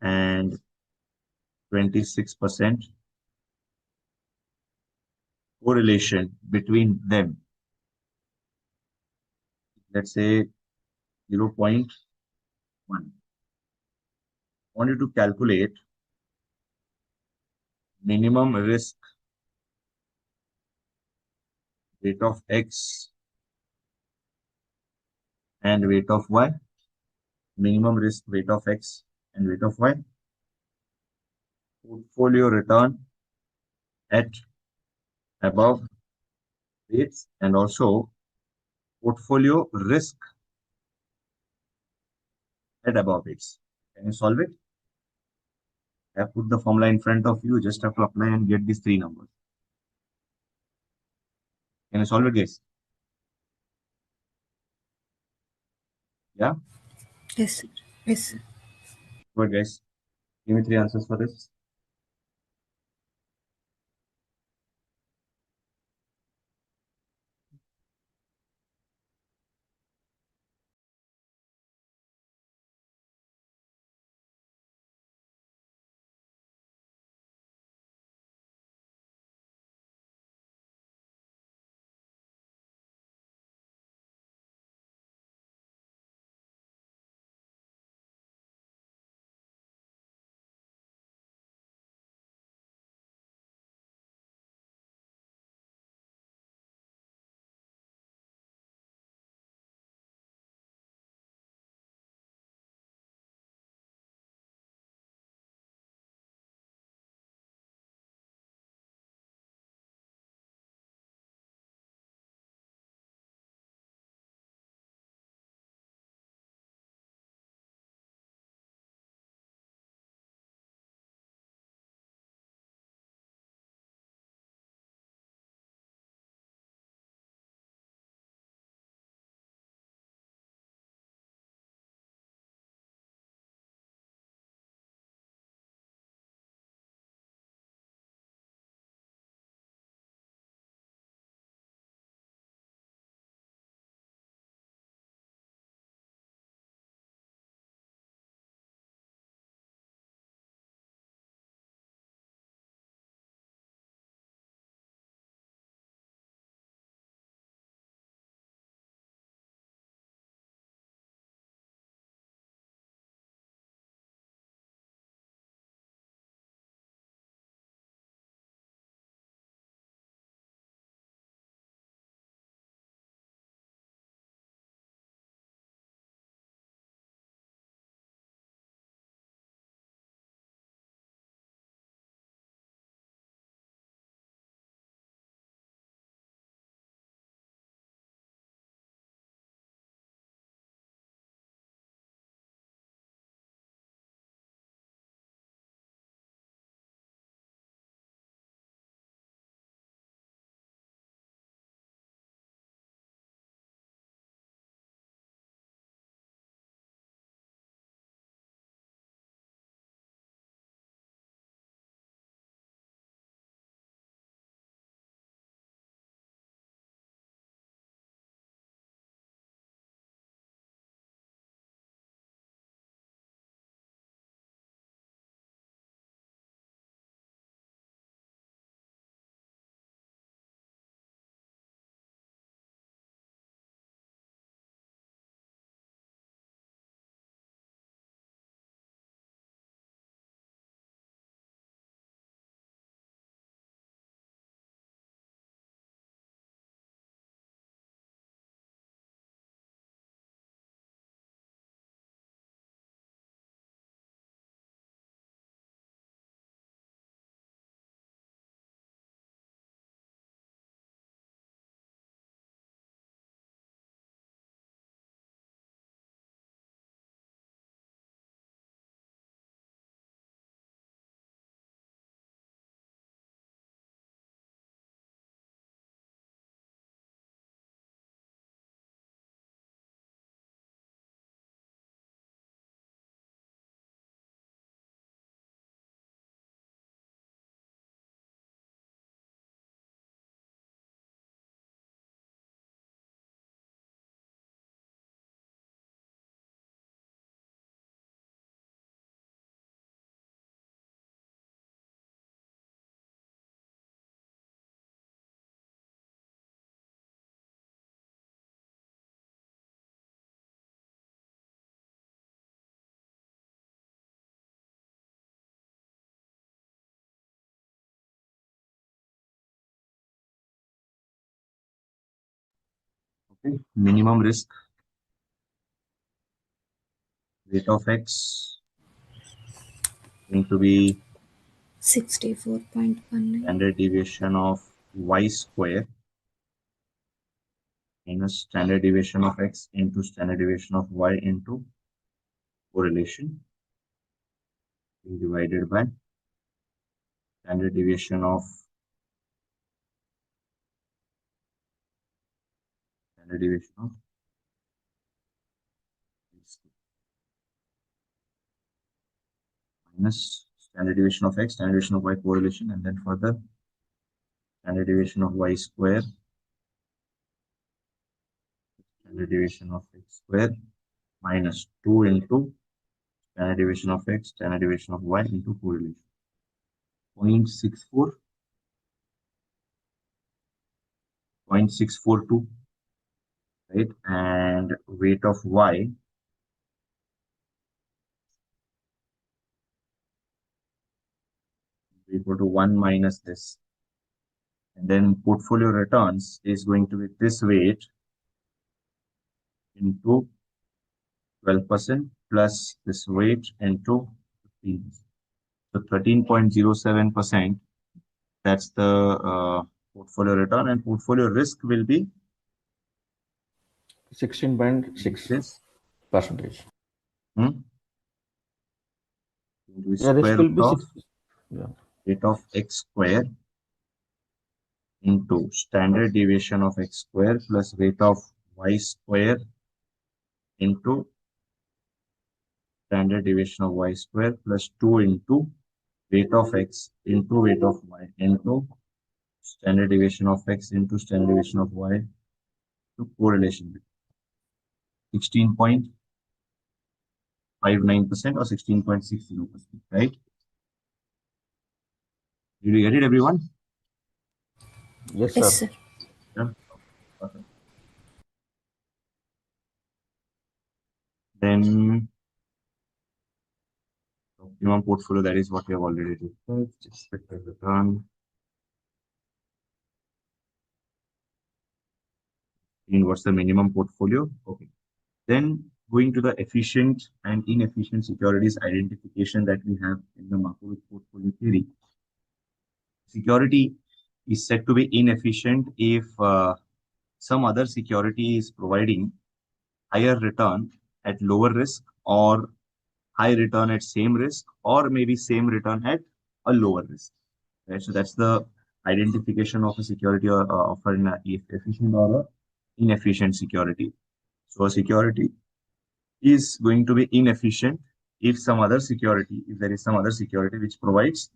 S1: and 26%. Correlation between them, let's say 0.1. I want you to calculate minimum risk weight of x and weight of y. Minimum risk weight of x and weight of y. Portfolio return at above rates and also portfolio risk at above rates. Can you solve it? I have put the formula in front of you. Just have to apply and get these three numbers. Can you solve it, guys? Yeah?
S2: Yes, sir. Yes, sir.
S1: Good, guys. Give me three answers for this. Okay. Minimum risk, rate of X going to be
S2: 64.19.
S1: standard deviation of Y square minus standard deviation of X into standard deviation of Y into correlation divided by standard deviation of minus standard deviation of X, standard deviation of Y correlation, and then further standard deviation of Y square, standard deviation of X square minus 2 into standard deviation of X, standard deviation of Y into correlation. 0.64, 0.642, right? And weight of Y equal to 1 minus this. And then portfolio returns is going to be this weight into 12% plus this weight into 15%. So 13.07%, that's the portfolio return, and portfolio risk will be
S4: 16.6
S1: this
S4: percentage.
S1: into
S4: Yeah, risk
S1: square
S4: will
S1: root
S4: be
S1: of
S4: 6. Yeah.
S1: rate of X square into standard deviation of X square plus rate of Y square into standard deviation of Y square plus 2 into weight of X into weight of Y into standard deviation of X into standard deviation of Y to correlation. 16.59% or 16.60%, right? Did you get it, everyone?
S4: Yes,
S2: Yes,
S4: sir.
S2: sir.
S1: Yeah. Okay. Then optimum portfolio, that is what we have already discussed. Expected return. In what's the minimum portfolio? Okay. Then going to the efficient and inefficient securities identification that we have in the Markowitz portfolio theory. Security is said to be inefficient if some other security is providing higher return at lower risk, or high return at same risk, or maybe same return at a lower risk. Right? So that's the identification of a security of an efficient or a inefficient security. So a security is going to be inefficient if there is some other security which provides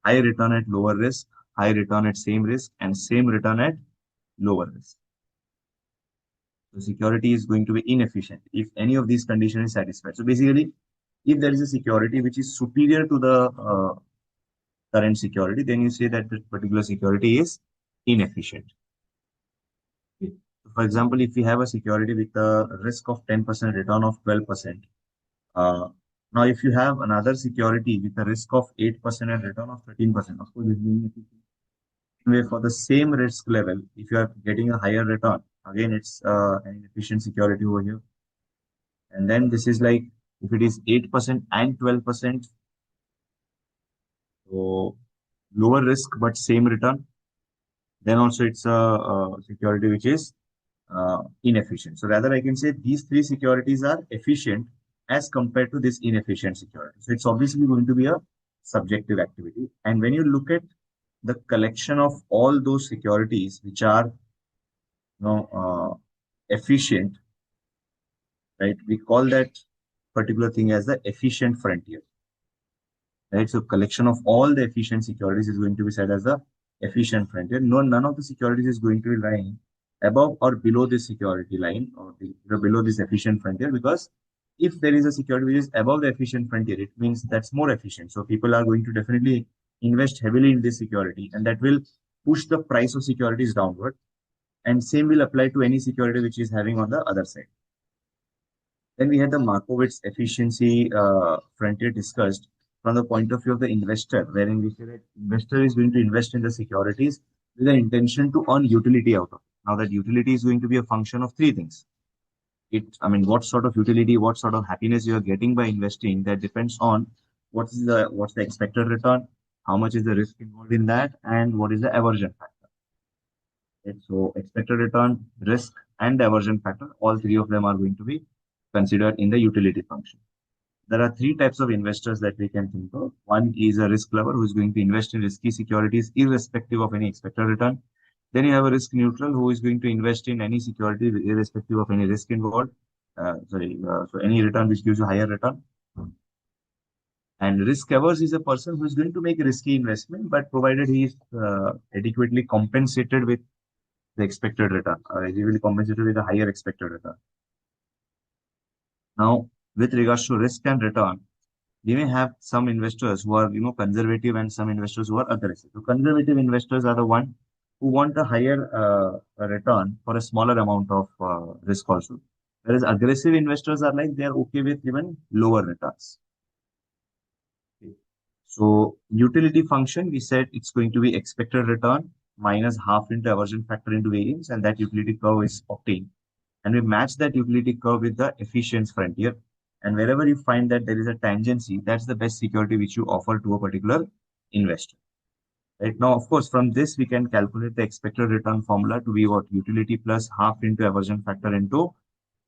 S1: high return at lower risk, high return at same risk, and same return at lower risk. So security is going to be inefficient if any of these conditions is satisfied. So basically, if there is a security which is superior to the current security, then you say that this particular security is inefficient. Okay. So for example, if we have a security with a risk of 10%, return of 12%, now if you have another security with a risk of 8% and return of 13%, of course, this is inefficient. Anyway, for the same risk level, if you are getting a higher return, again, it's an efficient security over here. And then this is like, if it is 8% and 12%, so lower risk but same return, then also it's a security which is inefficient. So rather, I can say these three securities are efficient as compared to this inefficient security. So it's obviously going to be a subjective activity. And when you look at the collection of all those securities which are efficient, right? We call that particular thing as the efficient frontier, right? So collection of all the efficient securities is going to be said as the efficient frontier. No, none of the securities is going to be lying above or below this security line, or below this efficient frontier, because if there is a security which is above the efficient frontier, it means that's more efficient. So people are going to definitely invest heavily in this security, and that will push the price of securities downward. And same will apply to any security which is having on the other side. Then we had the Markowitz efficiency frontier discussed from the point of view of the investor, wherein we say that investor is going to invest in the securities with the intention to earn utility out of it. Now that utility is going to be a function of three things. What sort of utility, what sort of happiness you are getting by investing, that depends on what's the expected return, how much is the risk involved in that, and what is the aversion factor. Right? So expected return, risk, and the aversion factor, all three of them are going to be considered in the utility function. There are three types of investors that we can think of. One is a risk lover who is going to invest in risky securities irrespective of any expected return. Then you have a risk neutral who is going to invest in any security irrespective of any risk involved. So any return which gives you higher return. And risk averse is a person who is going to make a risky investment, but provided he is adequately compensated with the expected return, or adequately compensated with a higher expected return. Now, with regards to risk and return, we may have some investors who are conservative and some investors who are aggressive. So conservative investors are the one who want a higher return for a smaller amount of risk also. Whereas aggressive investors are like they are okay with even lower returns. Okay. So utility function, we said it's going to be expected return minus half into aversion factor into variance, and that utility curve is obtained. And we match that utility curve with the efficiency frontier. And wherever you find that there is a tangency, that's the best security which you offer to a particular investor. Right now, of course, from this we can calculate the expected return formula to be what? Utility plus half into aversion factor into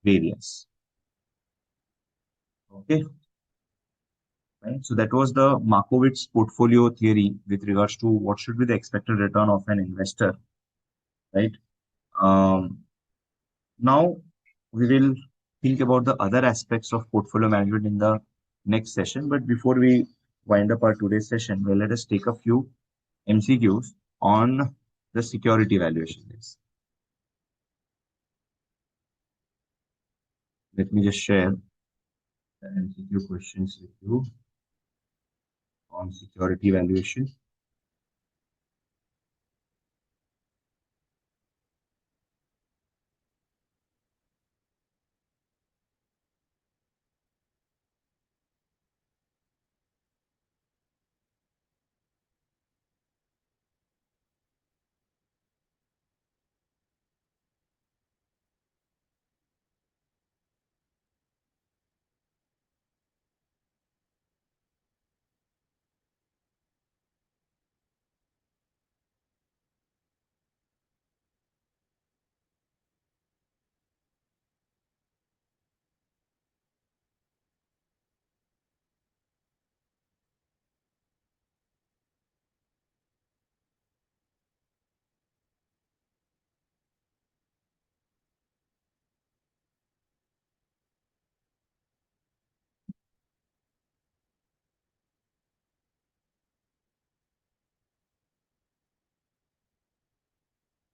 S1: variance. Okay. Right. So that was the Markowitz portfolio theory with regards to what should be the expected return of an investor. Right. Now we will think about the other aspects of portfolio management in the next session. But before we wind up our today's session, well, let us take a few MCQs on the security valuation list. Let me just share the MCQ questions with you on security valuation.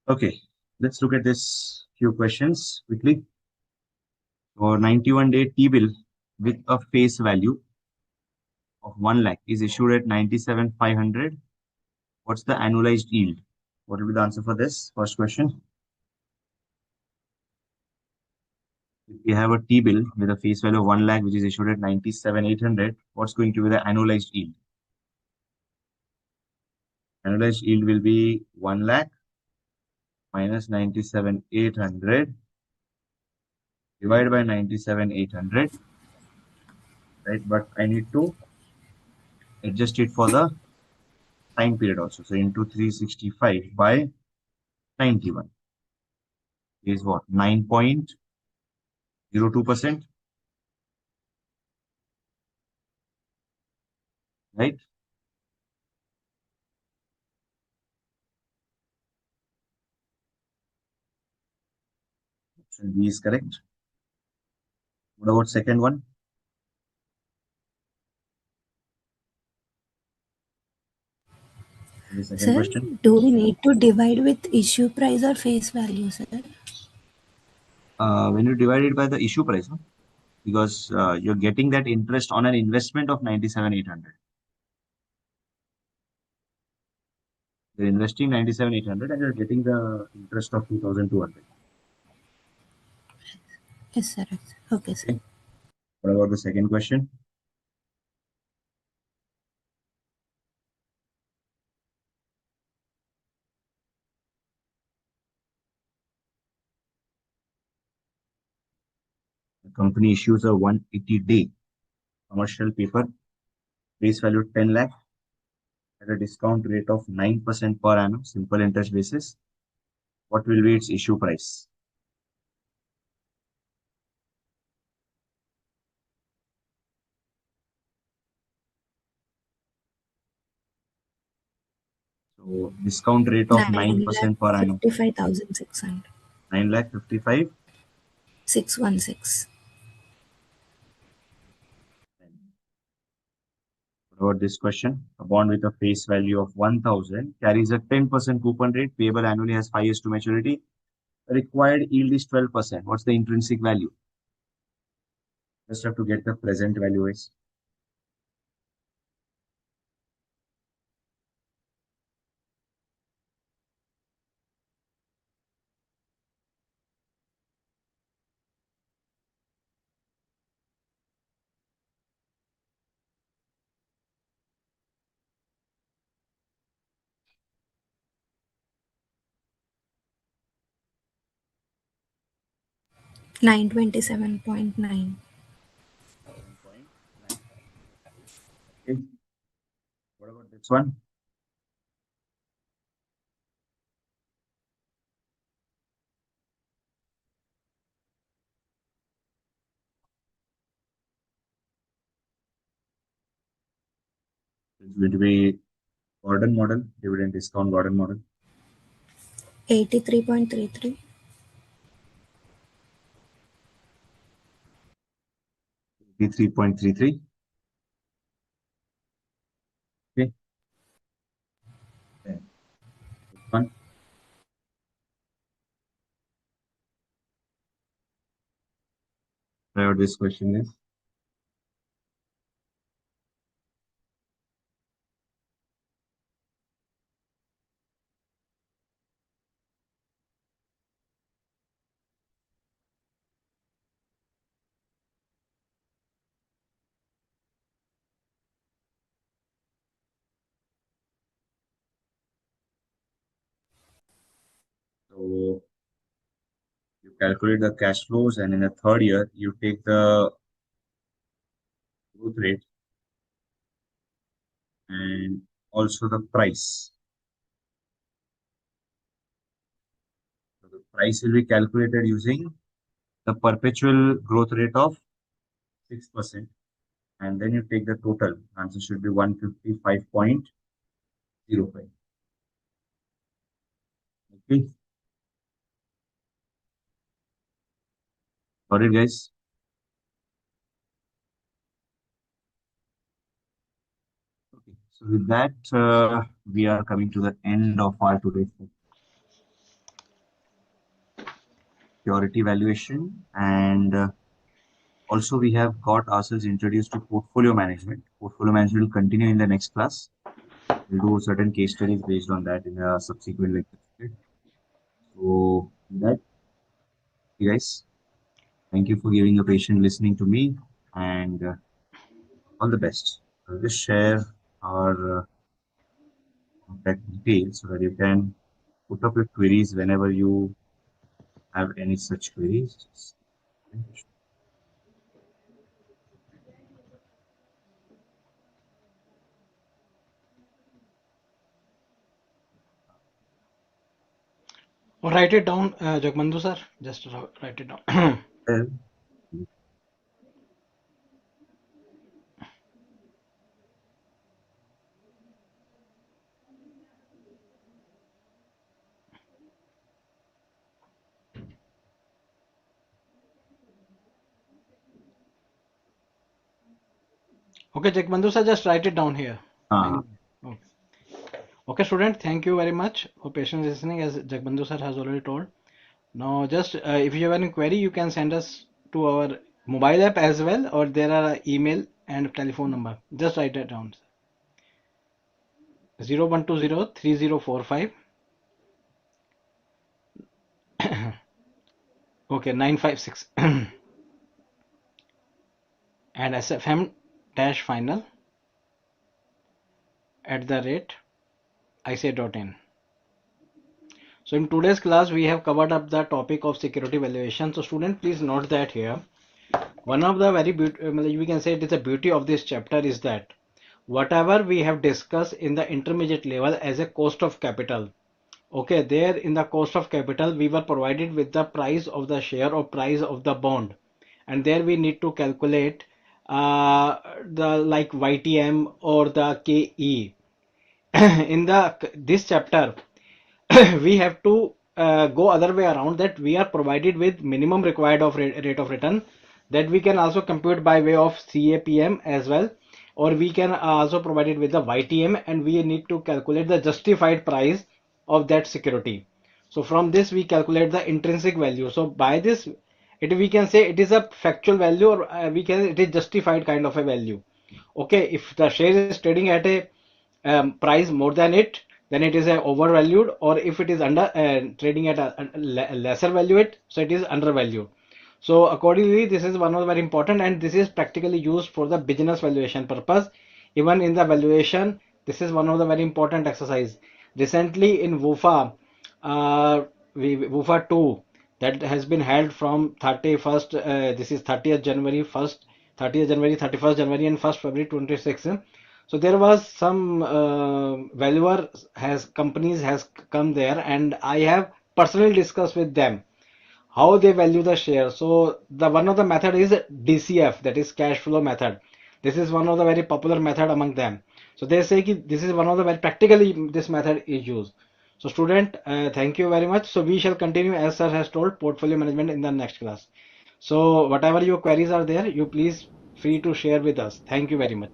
S1: Okay, let's look at this few questions quickly. For 91-day T-bill with a face value of 1 lakh is issued at 97,500. What's the annualized yield? What will be the answer for this first question? If we have a T-bill with a face value of 1 lakh, which is issued at 97,800, what's going to be the annualized yield? Annualized yield will be 1 lakh minus 97,800 divided by 97,800, right? But I need to adjust it for the time period also. So into 365 by 91 is what? 9.02%, right? Option B is correct. What about second one? The second
S2: Sir,
S1: question.
S2: do we need to divide with issue price or face value, sir?
S1: When you divide it by the issue price, no? Because you're getting that interest on an investment of 97,800. You're investing 97,800 and you're getting the interest of 2,200.
S2: Yes, sir. Okay, sir.
S1: Okay. What about the second question? The company issues a 180-day commercial paper, face value 10 lakh at a discount rate of 9% per annum, simple interest basis. What will be its issue price? So discount rate of 9% per annum.
S2: 9,55,600.
S1: 9,55,000.
S2: 616.
S1: What about this question? A bond with a face value of 1,000 carries a 10% coupon rate, payable annually, has 5 years to maturity. The required yield is 12%. What's the intrinsic value? Just have to get the present value is.
S2: $927.9.
S1: 7.95. Okay. What about this one? It's going to be Gordon model, dividend discount Gordon model.
S2: 83.33.
S1: 3.33. Okay. Then this one. What this question is. So you calculate the cash flows, and in the third year, you take the growth rate and also the price. So the price will be calculated using the perpetual growth rate of 6%. And then you take the total. Answer should be 155.05. Okay. Got it, guys? Okay. So with that, we are coming to the end of our today's security valuation, and also we have got ourselves introduced to portfolio management. Portfolio management will continue in the next class. We'll do certain case studies based on that in a subsequent lecture. Okay? So with that, you guys, thank you for giving a patient listening to me, and all the best. I'll just share our contact details so that you can put up your queries whenever you have any such queries.
S5: Write it down, Jagmandu sir. Just write it down.
S1: Well,
S5: Okay, Jagmandu sir, just write it down here.
S1: uh,
S5: Okay. Okay, student, thank you very much for patient listening, as Jagbandu sir has already told. Now, just if you have any query, you can send us to our mobile app as well, or there are email and telephone number. Just write that down. 0120 okay, 956 and SFM dash final at the rate ICAI.in. So in today's class, we have covered up the topic of security valuation. So student, please note that here. one of the very we can say it is the beauty of this chapter is that whatever we have discussed in the intermediate level as a cost of capital, okay, there in the cost of capital we were provided with the price of the share or price of the bond, and there we need to calculate the like YTM or the KE. In the this chapter we have to go other way around, that we are provided with minimum required of rate of return, that we can also compute by way of CAPM as well, or we can also provide it with the YTM, and we need to calculate the justified price of that security. So from this we calculate the intrinsic value. So by this it we can say it is a factual value, or we can it is justified kind of a value. Okay, if the share is trading at a price more than it, then it is a overvalued, or if it is under trading at a lesser value it, so it is undervalued. So accordingly, this is one of the very important, and this is practically used for the business valuation purpose. Even in the valuation, this is one of the very important exercise. Recently in WUFA, WUFA 2, that has been held from 31st, this is 30th January, 1st, 30th January, 31st January, and 1st February 26. So there was some valuer has companies has come there, and I have personally discussed with them how they value the share. So the one of the method is DCF, that is cash flow method. This is one of the very popular method among them. So they say ki this is one of the very practically this method is used. So student, thank you very much. So we shall continue as sir has told portfolio management in the next class. So whatever your queries are there, you please free to share with us. Thank you very much.